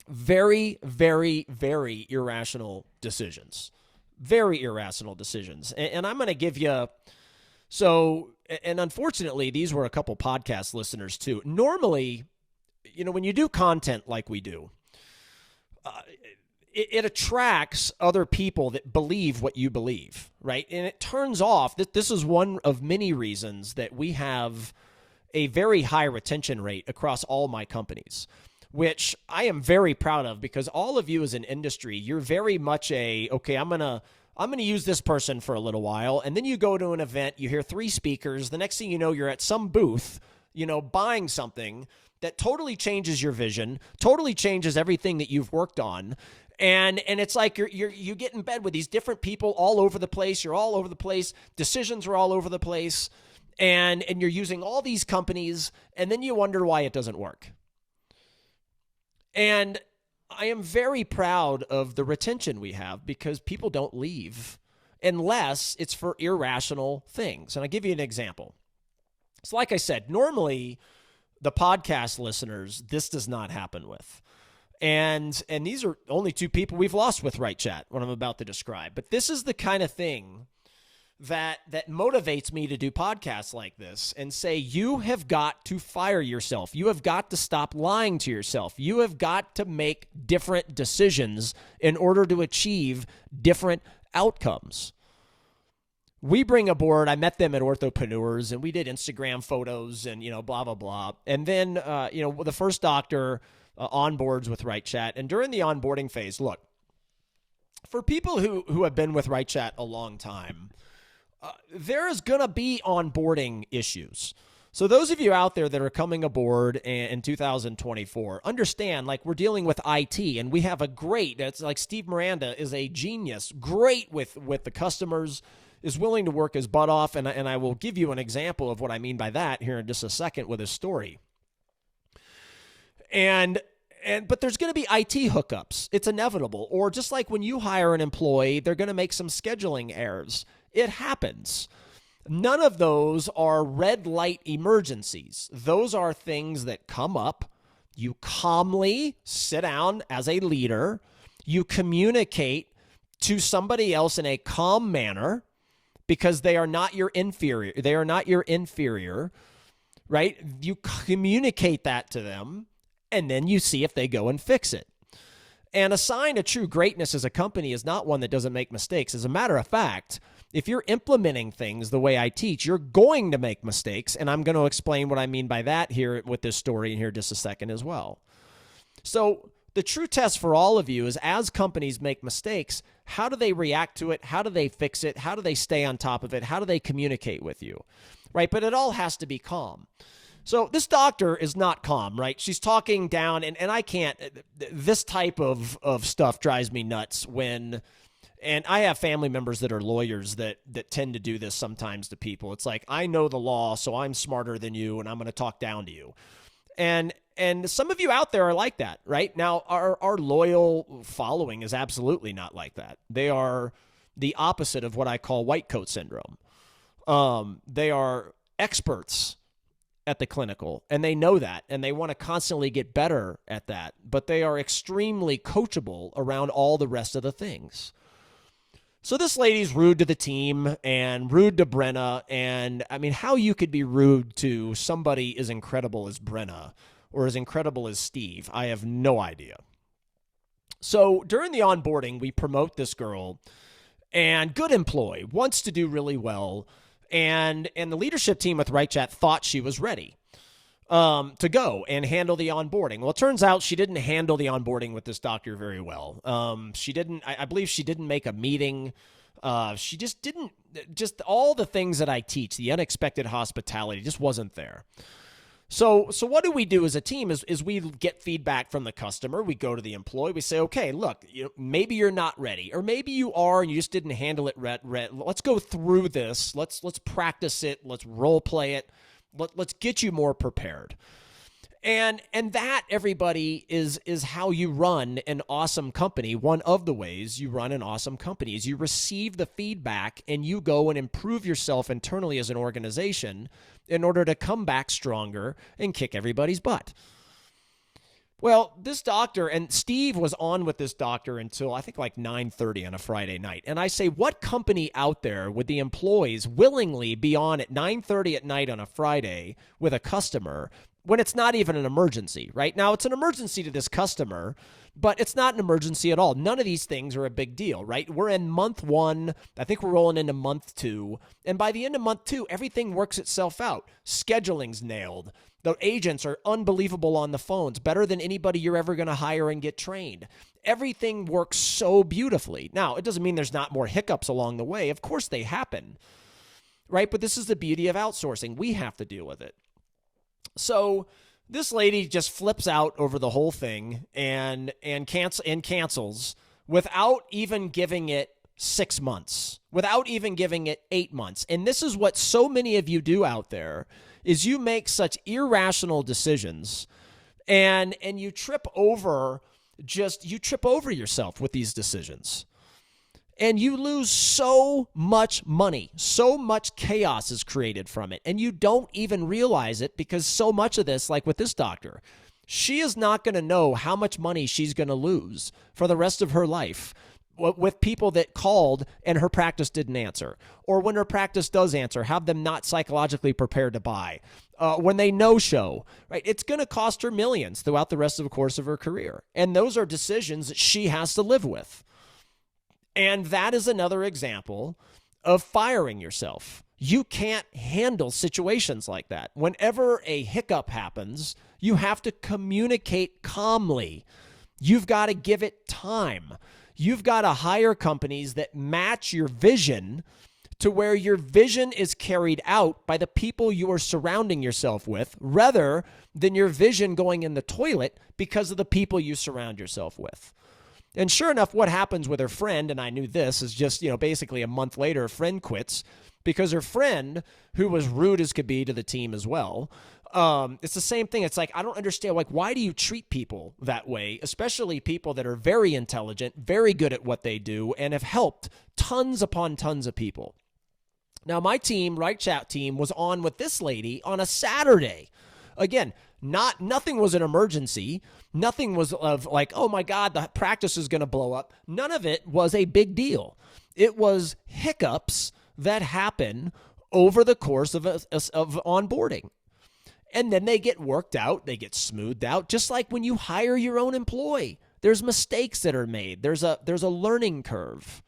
[SPEAKER 1] very, very, very irrational decisions. Very irrational decisions. And I'm going to give you... So, and unfortunately, these were a couple podcast listeners too. Normally, when you do content like we do, it attracts other people that believe what you believe, right? And it turns off that this is one of many reasons that we have a very high retention rate across all my companies, which I am very proud of, because all of you as an industry, you're very much okay, I'm going to use this person for a little while. And then you go to an event, you hear 3 speakers. The next thing you know, you're at some booth, buying something that totally changes your vision, totally changes everything that you've worked on. And it's like you get in bed with these different people all over the place. You're all over the place. Decisions are all over the place. And you're using all these companies, and then you wonder why it doesn't work. And I am very proud of the retention we have, because people don't leave unless it's for irrational things. And I'll give you an example. So like I said, normally the podcast listeners, this does not happen with. And these are only 2 people we've lost with Right Chat, what I'm about to describe. But this is the kind of thing that motivates me to do podcasts like this and say, you have got to fire yourself. You have got to stop lying to yourself. You have got to make different decisions in order to achieve different outcomes. We bring aboard, I met them at Orthopreneurs, and we did Instagram photos and, blah, blah, blah. And then, the first doctor onboards with Right Chat. And during the onboarding phase, look, for people who have been with Right Chat a long time, there is going to be onboarding issues. So those of you out there that are coming aboard in 2024, understand, like, we're dealing with IT, and we have it's like Steve Miranda is a genius, great with the customers, is willing to work his butt off. And I will give you an example of what I mean by that here in just a second with his story. But there's going to be IT hookups. It's inevitable. Or just like when you hire an employee, they're going to make some scheduling errors. It happens. None of those are red light emergencies. Those are things that come up. You calmly sit down as a leader. You communicate to somebody else in a calm manner, because they are not your inferior. They are not your inferior, right? You communicate that to them, and then you see if they go and fix it. And a sign of true greatness as a company is not one that doesn't make mistakes. As a matter of fact, if you're implementing things the way I teach, you're going to make mistakes. And I'm going to explain what I mean by that here with this story in here just a second as well. So the true test for all of you is, as companies make mistakes, How do they react to it? How do they fix it? How do they stay on top of it? How do they communicate with you? Right? But it all has to be calm. So this doctor is not calm, right? She's talking down, and I can't, this type of stuff drives me nuts when, and I have family members that are lawyers that tend to do this sometimes to people. It's like, I know the law, so I'm smarter than you, and I'm going to talk down to you. And some of you out there are like that, right? Now, our loyal following is absolutely not like that. They are the opposite of what I call white coat syndrome. They are experts at the clinical, and they know that, and they want to constantly get better at that, but they are extremely coachable around all the rest of the things. So this lady's rude to the team and rude to Brenna, and I mean, how you could be rude to somebody as incredible as Brenna or as incredible as Steve, I have no idea. So during the onboarding, we promote this girl, and good employee, wants to do really well, and the leadership team with Right Chat thought she was ready to go and handle the onboarding. Well, it turns out she didn't handle the onboarding with this doctor very well. She didn't, I believe she didn't make a meeting. She just didn't, just all the things that I teach, the unexpected hospitality just wasn't there. So what do we do as a team is we get feedback from the customer. We go to the employee. We say, okay, look, maybe you're not ready, or maybe you are and you just didn't handle it Let's go through this. Let's practice it. Let's role play it. Let's get you more prepared. And that, everybody, is how you run an awesome company. One of the ways you run an awesome company is you receive the feedback and you go and improve yourself internally as an organization in order to come back stronger and kick everybody's butt. Well, this doctor, and Steve was on with this doctor until I think like 9:30 on a Friday night. And I say, what company out there would the employees willingly be on at 9:30 at night on a Friday with a customer when it's not even an emergency, right? Now, it's an emergency to this customer, but it's not an emergency at all. None of these things are a big deal, right? We're in month 1. I think we're rolling into month 2. And by the end of month 2, everything works itself out. Scheduling's nailed. The agents are unbelievable on the phones, better than anybody you're ever going to hire and get trained. Everything works so beautifully. Now, it doesn't mean there's not more hiccups along the way. Of course they happen, right? But this is the beauty of outsourcing. We have to deal with it. So this lady just flips out over the whole thing and cancels without even giving it 6 months, without even giving it 8 months. And this is what so many of you do out there, is you make such irrational decisions and you trip over yourself with these decisions. And you lose so much money, so much chaos is created from it. And you don't even realize it, because so much of this, like with this doctor, she is not going to know how much money she's going to lose for the rest of her life with people that called and her practice didn't answer. Or when her practice does answer, have them not psychologically prepared to buy. When they no-show, right? It's going to cost her millions throughout the rest of the course of her career. And those are decisions that she has to live with. And that is another example of firing yourself. You can't handle situations like that. Whenever a hiccup happens, you have to communicate calmly. You've got to give it time. You've got to hire companies that match your vision to where your vision is carried out by the people you are surrounding yourself with, rather than your vision going in the toilet because of the people you surround yourself with. And sure enough, what happens with her friend, and I knew this, is just, basically a month later, her friend quits because her friend, who was rude as could be to the team as well, it's the same thing. It's like, I don't understand, why do you treat people that way, especially people that are very intelligent, very good at what they do, and have helped tons upon tons of people. Now, my team, Right Chat team, was on with this lady on a Saturday. Again, nothing was an emergency. Nothing was of like, oh my God, the practice is going to blow up. None of it was a big deal. It was hiccups that happen over the course of onboarding. And then they get worked out. They get smoothed out. Just like when you hire your own employee, there's mistakes that are made. There's a learning curve.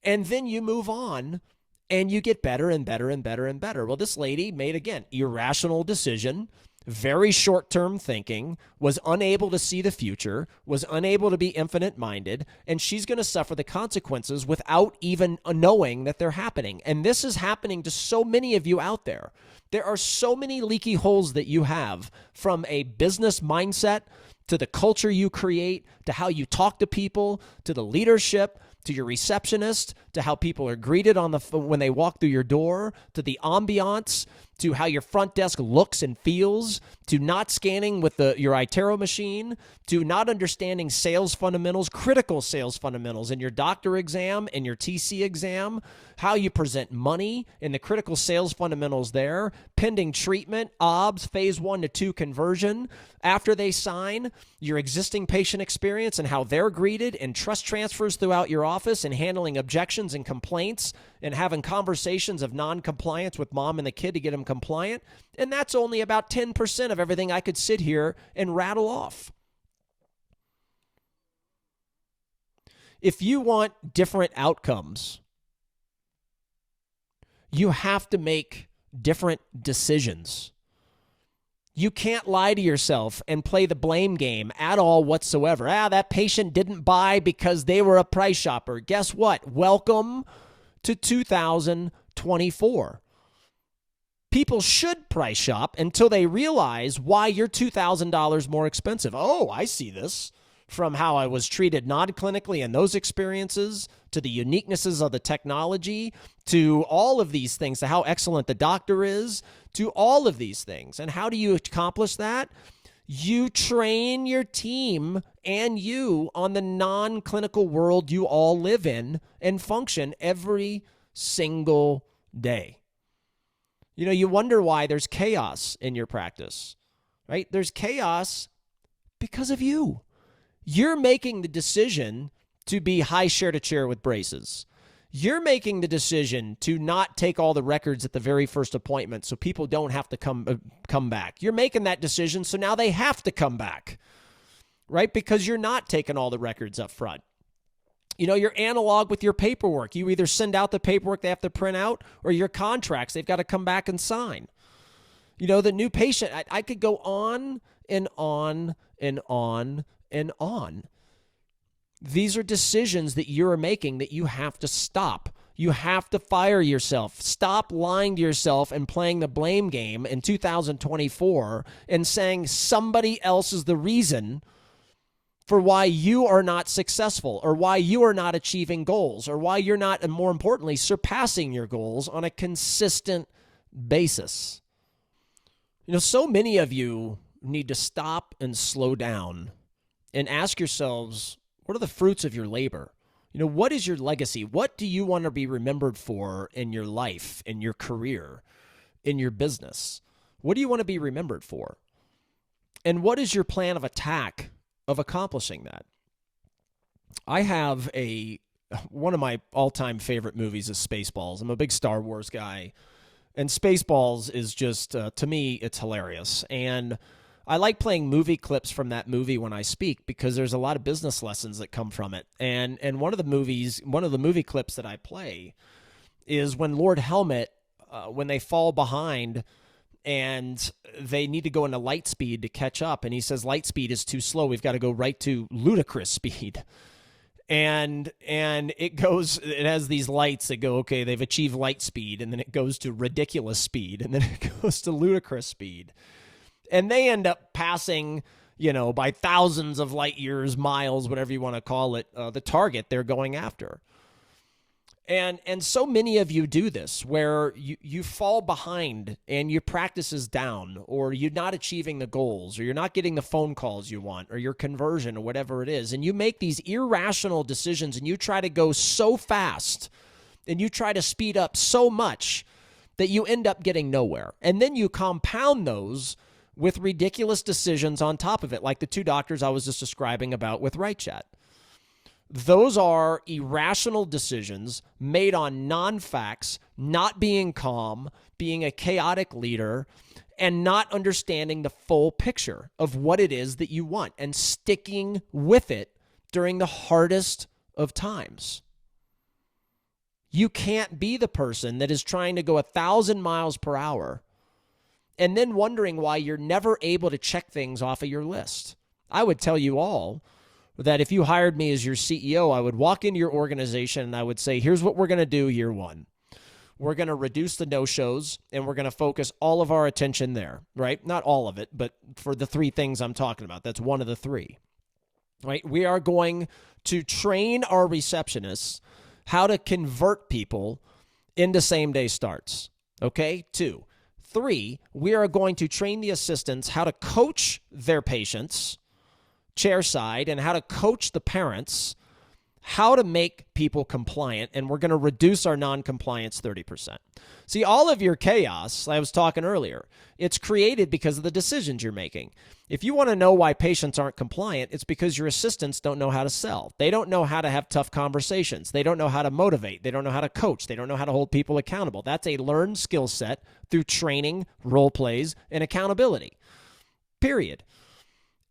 [SPEAKER 1] And then you move on and you get better and better and better and better. Well, this lady made, again, irrational decision, very short-term thinking, was unable to see the future, was unable to be infinite-minded, and she's going to suffer the consequences without even knowing that they're happening. And this is happening to so many of you out there. There are so many leaky holes that you have, from a business mindset to the culture you create, to how you talk to people, to the leadership, to your receptionist, to how people are greeted when they walk through your door, to the ambiance, to how your front desk looks and feels, to not scanning with your iTero machine, to not understanding sales fundamentals, critical sales fundamentals in your doctor exam and your TC exam, how you present money and the critical sales fundamentals there, pending treatment, OBS, phase 1 to 2 conversion, after they sign, your existing patient experience and how they're greeted, and trust transfers throughout your office, and handling objections and complaints, and having conversations of non-compliance with mom and the kid to get them compliant. And that's only about 10% of everything I could sit here and rattle off. If you want different outcomes, you have to make different decisions. You can't lie to yourself and play the blame game at all whatsoever. That patient didn't buy because they were a price shopper. Guess what? Welcome to 2024. People should price shop until they realize why you're $2,000 more expensive. Oh, I see this. From how I was treated non-clinically and those experiences, to the uniquenesses of the technology, to all of these things, to how excellent the doctor is, to all of these things. And how do you accomplish that? You train your team and you on the non-clinical world you all live in and function every single day. You wonder why there's chaos in your practice, right? There's chaos because of you. You're making the decision to be high share to chair with braces. You're making the decision to not take all the records at the very first appointment so people don't have to come back. You're making that decision so now they have to come back, right? Because you're not taking all the records up front. You're analog with your paperwork. You either send out the paperwork they have to print out, or your contracts they've got to come back and sign. The new patient, I could go on and on and on and on. These are decisions that you're making that you have to stop. You have to fire yourself. Stop lying to yourself and playing the blame game in 2024 and saying somebody else is the reason for why you are not successful, or why you are not achieving goals, or why you're not, and more importantly, surpassing your goals on a consistent basis. So many of you need to stop and slow down and ask yourselves, what are the fruits of your labor? What is your legacy? What do you want to be remembered for in your life, in your career, in your business? What do you want to be remembered for? And what is your plan of attack of accomplishing that? I have one of my all-time favorite movies is Spaceballs. I'm a big Star Wars guy, and Spaceballs is just, to me, it's hilarious. And I like playing movie clips from that movie when I speak because there's a lot of business lessons that come from it. And one of the movie clips that I play is when Lord Helmet, when they fall behind and they need to go into light speed to catch up, and he says light speed is too slow. We've got to go right to ludicrous speed. And it has these lights that go, okay, they've achieved light speed, and then it goes to ridiculous speed, and then it goes to ludicrous speed. And they end up passing, by thousands of light years, miles, whatever you want to call it, the target they're going after. And so many of you do this, where you fall behind and your practice is down, or you're not achieving the goals, or you're not getting the phone calls you want, or your conversion, or whatever it is. And you make these irrational decisions, and you try to go so fast, and you try to speed up so much that you end up getting nowhere. And then you compound those with ridiculous decisions on top of it, like the two doctors I was just describing about with RightChat. Those are irrational decisions made on non-facts, not being calm, being a chaotic leader, and not understanding the full picture of what it is that you want and sticking with it during the hardest of times. You can't be the person that is trying to go 1,000 miles per hour and then wondering why you're never able to check things off of your list. I would tell you all that if you hired me as your CEO, I would walk into your organization and I would say, here's what we're going to do year one. We're going to reduce the no-shows, and we're going to focus all of our attention there, right? Not all of it, but for the three things I'm talking about, that's one of the three, right? We are going to train our receptionists how to convert people into same-day starts, okay? 2. 3, we are going to train the assistants how to coach their patients chairside and how to coach the parents how to make people compliant, and we're going to reduce our non-compliance 30%. See, all of your chaos, I was talking earlier, it's created because of the decisions you're making. If you want to know why patients aren't compliant, it's because your assistants don't know how to sell. They don't know how to have tough conversations. They don't know how to motivate. They don't know how to coach. They don't know how to hold people accountable. That's a learned skill set through training, role plays, and accountability. Period.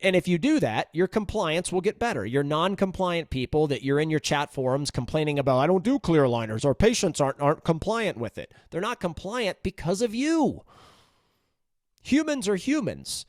[SPEAKER 1] And if you do that, your compliance will get better. Your non-compliant people that you're in your chat forums complaining about, I don't do clear aligners, or patients aren't compliant with it. They're not compliant because of you. Humans are humans.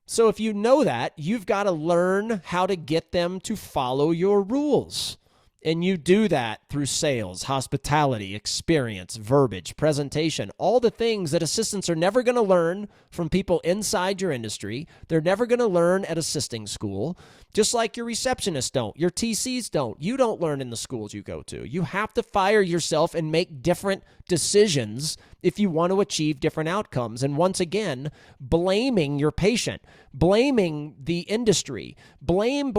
[SPEAKER 1] So if you know that, you've got to learn how to get them to follow your rules. And you do that through sales, hospitality, experience, verbiage, presentation, all the things that assistants are never going to learn from people inside your industry. They're never going to learn at assisting school, just like your receptionists don't, your TCs don't. You don't learn in the schools you go to. You have to fire yourself and make different decisions if you want to achieve different outcomes. And once again, blaming your patient, blaming the industry, blame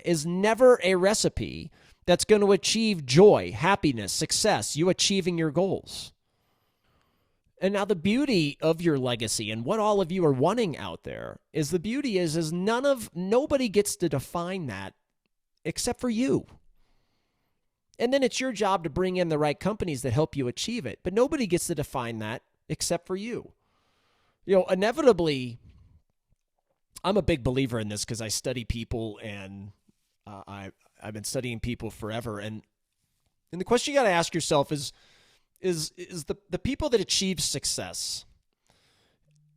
[SPEAKER 1] is never a recipe that's going to achieve joy, happiness, success, you achieving your goals. And now the beauty of your legacy and what all of you are wanting out there is the beauty is nobody gets to define that except for you. And then it's your job to bring in the right companies that help you achieve it. But nobody gets to define that except for you. You know, inevitably, I'm a big believer in this because I study people and I've been studying people forever. And the question you got to ask yourself is the people that achieve success,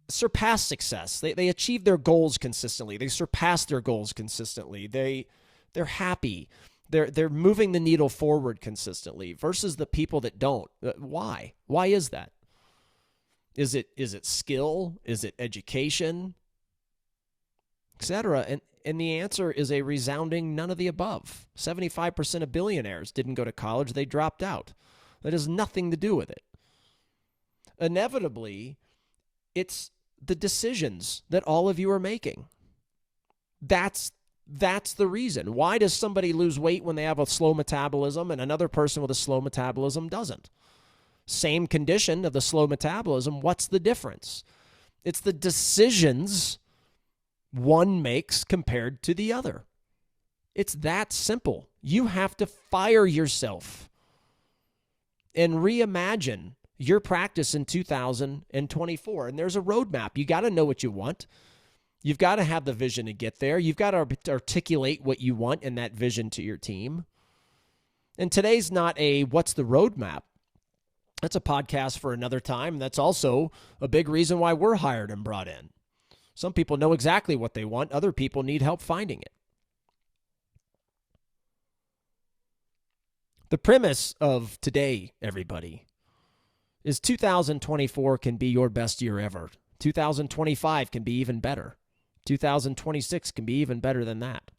[SPEAKER 1] surpass success. They achieve their goals consistently. They surpass their goals consistently. They're happy. They're moving the needle forward consistently versus the people that don't. Why? Why is that? Is it skill? Is it education? Etc. And the answer is a resounding none of the above. 75% of billionaires didn't go to college. They dropped out. That has nothing to do with it. Inevitably, it's the decisions that all of you are making. That's the reason. Why does somebody lose weight when they have a slow metabolism and another person with a slow metabolism doesn't? Same condition of the slow metabolism. What's the difference? It's the decisions one makes compared to the other. It's that simple. You have to fire yourself and reimagine your practice in 2024. And there's a roadmap. You got to know what you want. You've got to have the vision to get there. You've got to articulate what you want in that vision to your team. And today's not a what's the roadmap. That's a podcast for another time. That's also a big reason why we're hired and brought in. Some people know exactly what they want. Other people need help finding it. The premise of today, everybody, is 2024 can be your best year ever. 2025 can be even better. 2026 can be even better than that.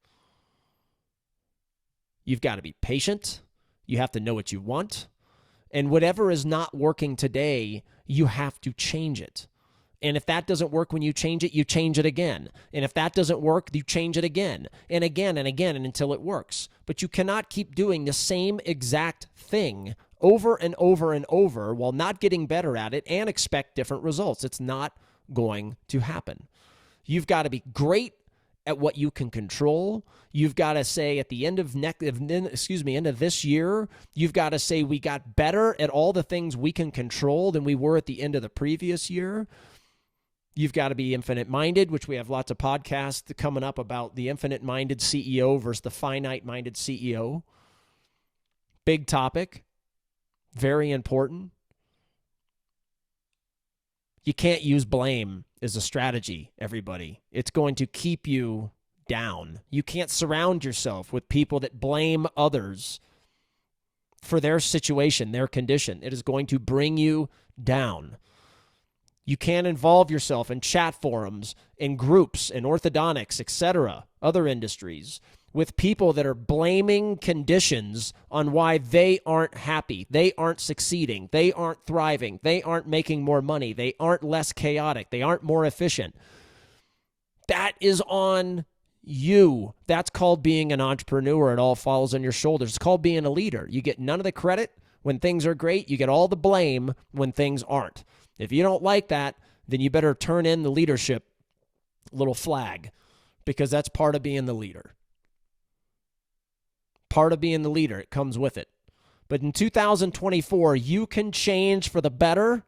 [SPEAKER 1] You've got to be patient. You have to know what you want. And whatever is not working today, you have to change it. And if that doesn't work when you change it again. And if that doesn't work, you change it again and again and again and until it works. But you cannot keep doing the same exact thing over and over and over while not getting better at it and expect different results. It's not going to happen. You've got to be great at what you can control. You've got to say at the end of this year, you've got to say we got better at all the things we can control than we were at the end of the previous year. You've got to be infinite-minded, which we have lots of podcasts coming up about the infinite-minded CEO versus the finite-minded CEO. Big topic. Very important. You can't use blame as a strategy, everybody. It's going to keep you down. You can't surround yourself with people that blame others for their situation, their condition. It is going to bring you down. You can't involve yourself in chat forums, in groups, in orthodontics, etc., other industries, with people that are blaming conditions on why they aren't happy, they aren't succeeding, they aren't thriving, they aren't making more money, they aren't less chaotic, they aren't more efficient. That is on you. That's called being an entrepreneur. It all falls on your shoulders. It's called being a leader. You get none of the credit when things are great. You get all the blame when things aren't. If you don't like that, then you better turn in the leadership little flag, because that's part of being the leader. Part of being the leader. It comes with it. But in 2024, you can change for the better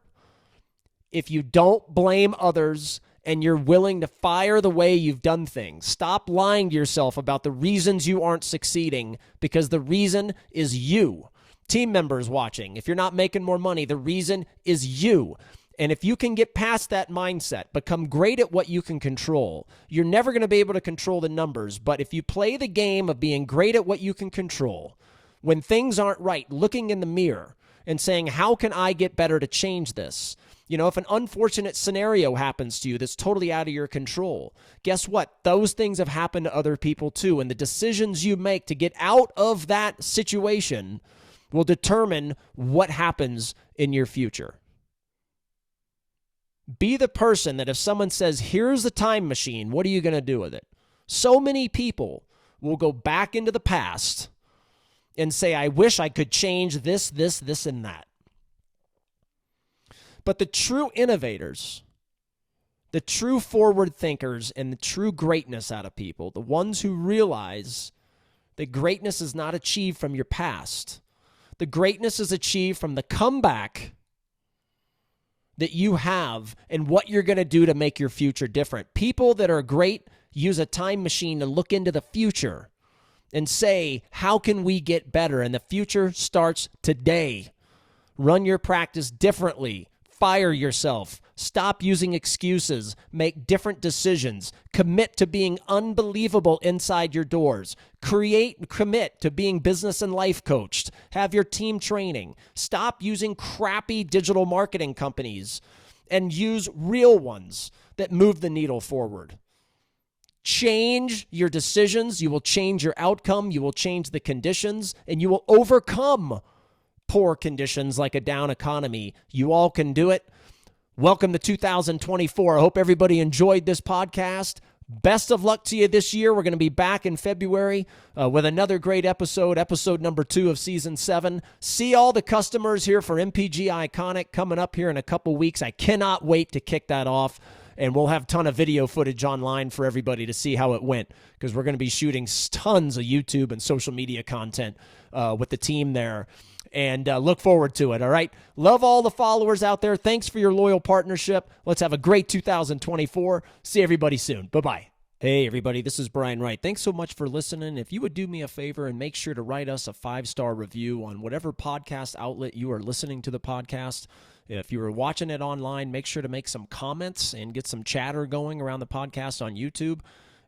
[SPEAKER 1] if you don't blame others and you're willing to fire the way you've done things. Stop lying to yourself about the reasons you aren't succeeding, because the reason is you. Team members watching, if you're not making more money, the reason is you. And if you can get past that mindset, become great at what you can control, you're never going to be able to control the numbers. But if you play the game of being great at what you can control, when things aren't right, looking in the mirror and saying, how can I get better to change this? You know, if an unfortunate scenario happens to you that's totally out of your control, guess what? Those things have happened to other people too. And the decisions you make to get out of that situation will determine what happens in your future. Be the person that if someone says, here's the time machine, what are you going to do with it? So many people will go back into the past and say, I wish I could change this, and that. But the true innovators, the true forward thinkers, and the true greatness out of people, the ones who realize that greatness is not achieved from your past. The greatness is achieved from the comeback that you have and what you're going to do to make your future different. People that are great use a time machine to look into the future and say, how can we get better? And the future starts today. Run your practice differently. Fire yourself. Stop using excuses. Make different decisions. Commit to being unbelievable inside your doors. Commit to being business and life coached. Have your team training. Stop using crappy digital marketing companies and use real ones that move the needle forward. Change your decisions. You will change your outcome. You will change the conditions, and you will overcome poor conditions like a down economy. You all can do it. Welcome to 2024. I hope everybody enjoyed this podcast. Best of luck to you this year. We're going to be back in February with another great episode number 2 of season 7. See all the customers here for MPG Iconic coming up here in a couple weeks. I cannot wait to kick that off. And we'll have a ton of video footage online for everybody to see how it went, because we're going to be shooting tons of YouTube and social media content with the team there. And look forward to it, all right? Love all the followers out there. Thanks for your loyal partnership. Let's have a great 2024. See everybody soon. Bye-bye. Hey, everybody, this is Brian Wright. Thanks so much for listening. If you would do me a favor and make sure to write us a 5-star review on whatever podcast outlet you are listening to the podcast. If you were watching it online, make sure to make some comments and get some chatter going around the podcast on YouTube.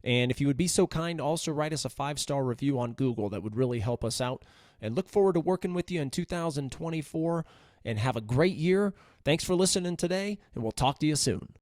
[SPEAKER 1] And if you would be so kind, also write us a 5-star review on Google. That would really help us out. And look forward to working with you in 2024. And have a great year. Thanks for listening today, and we'll talk to you soon.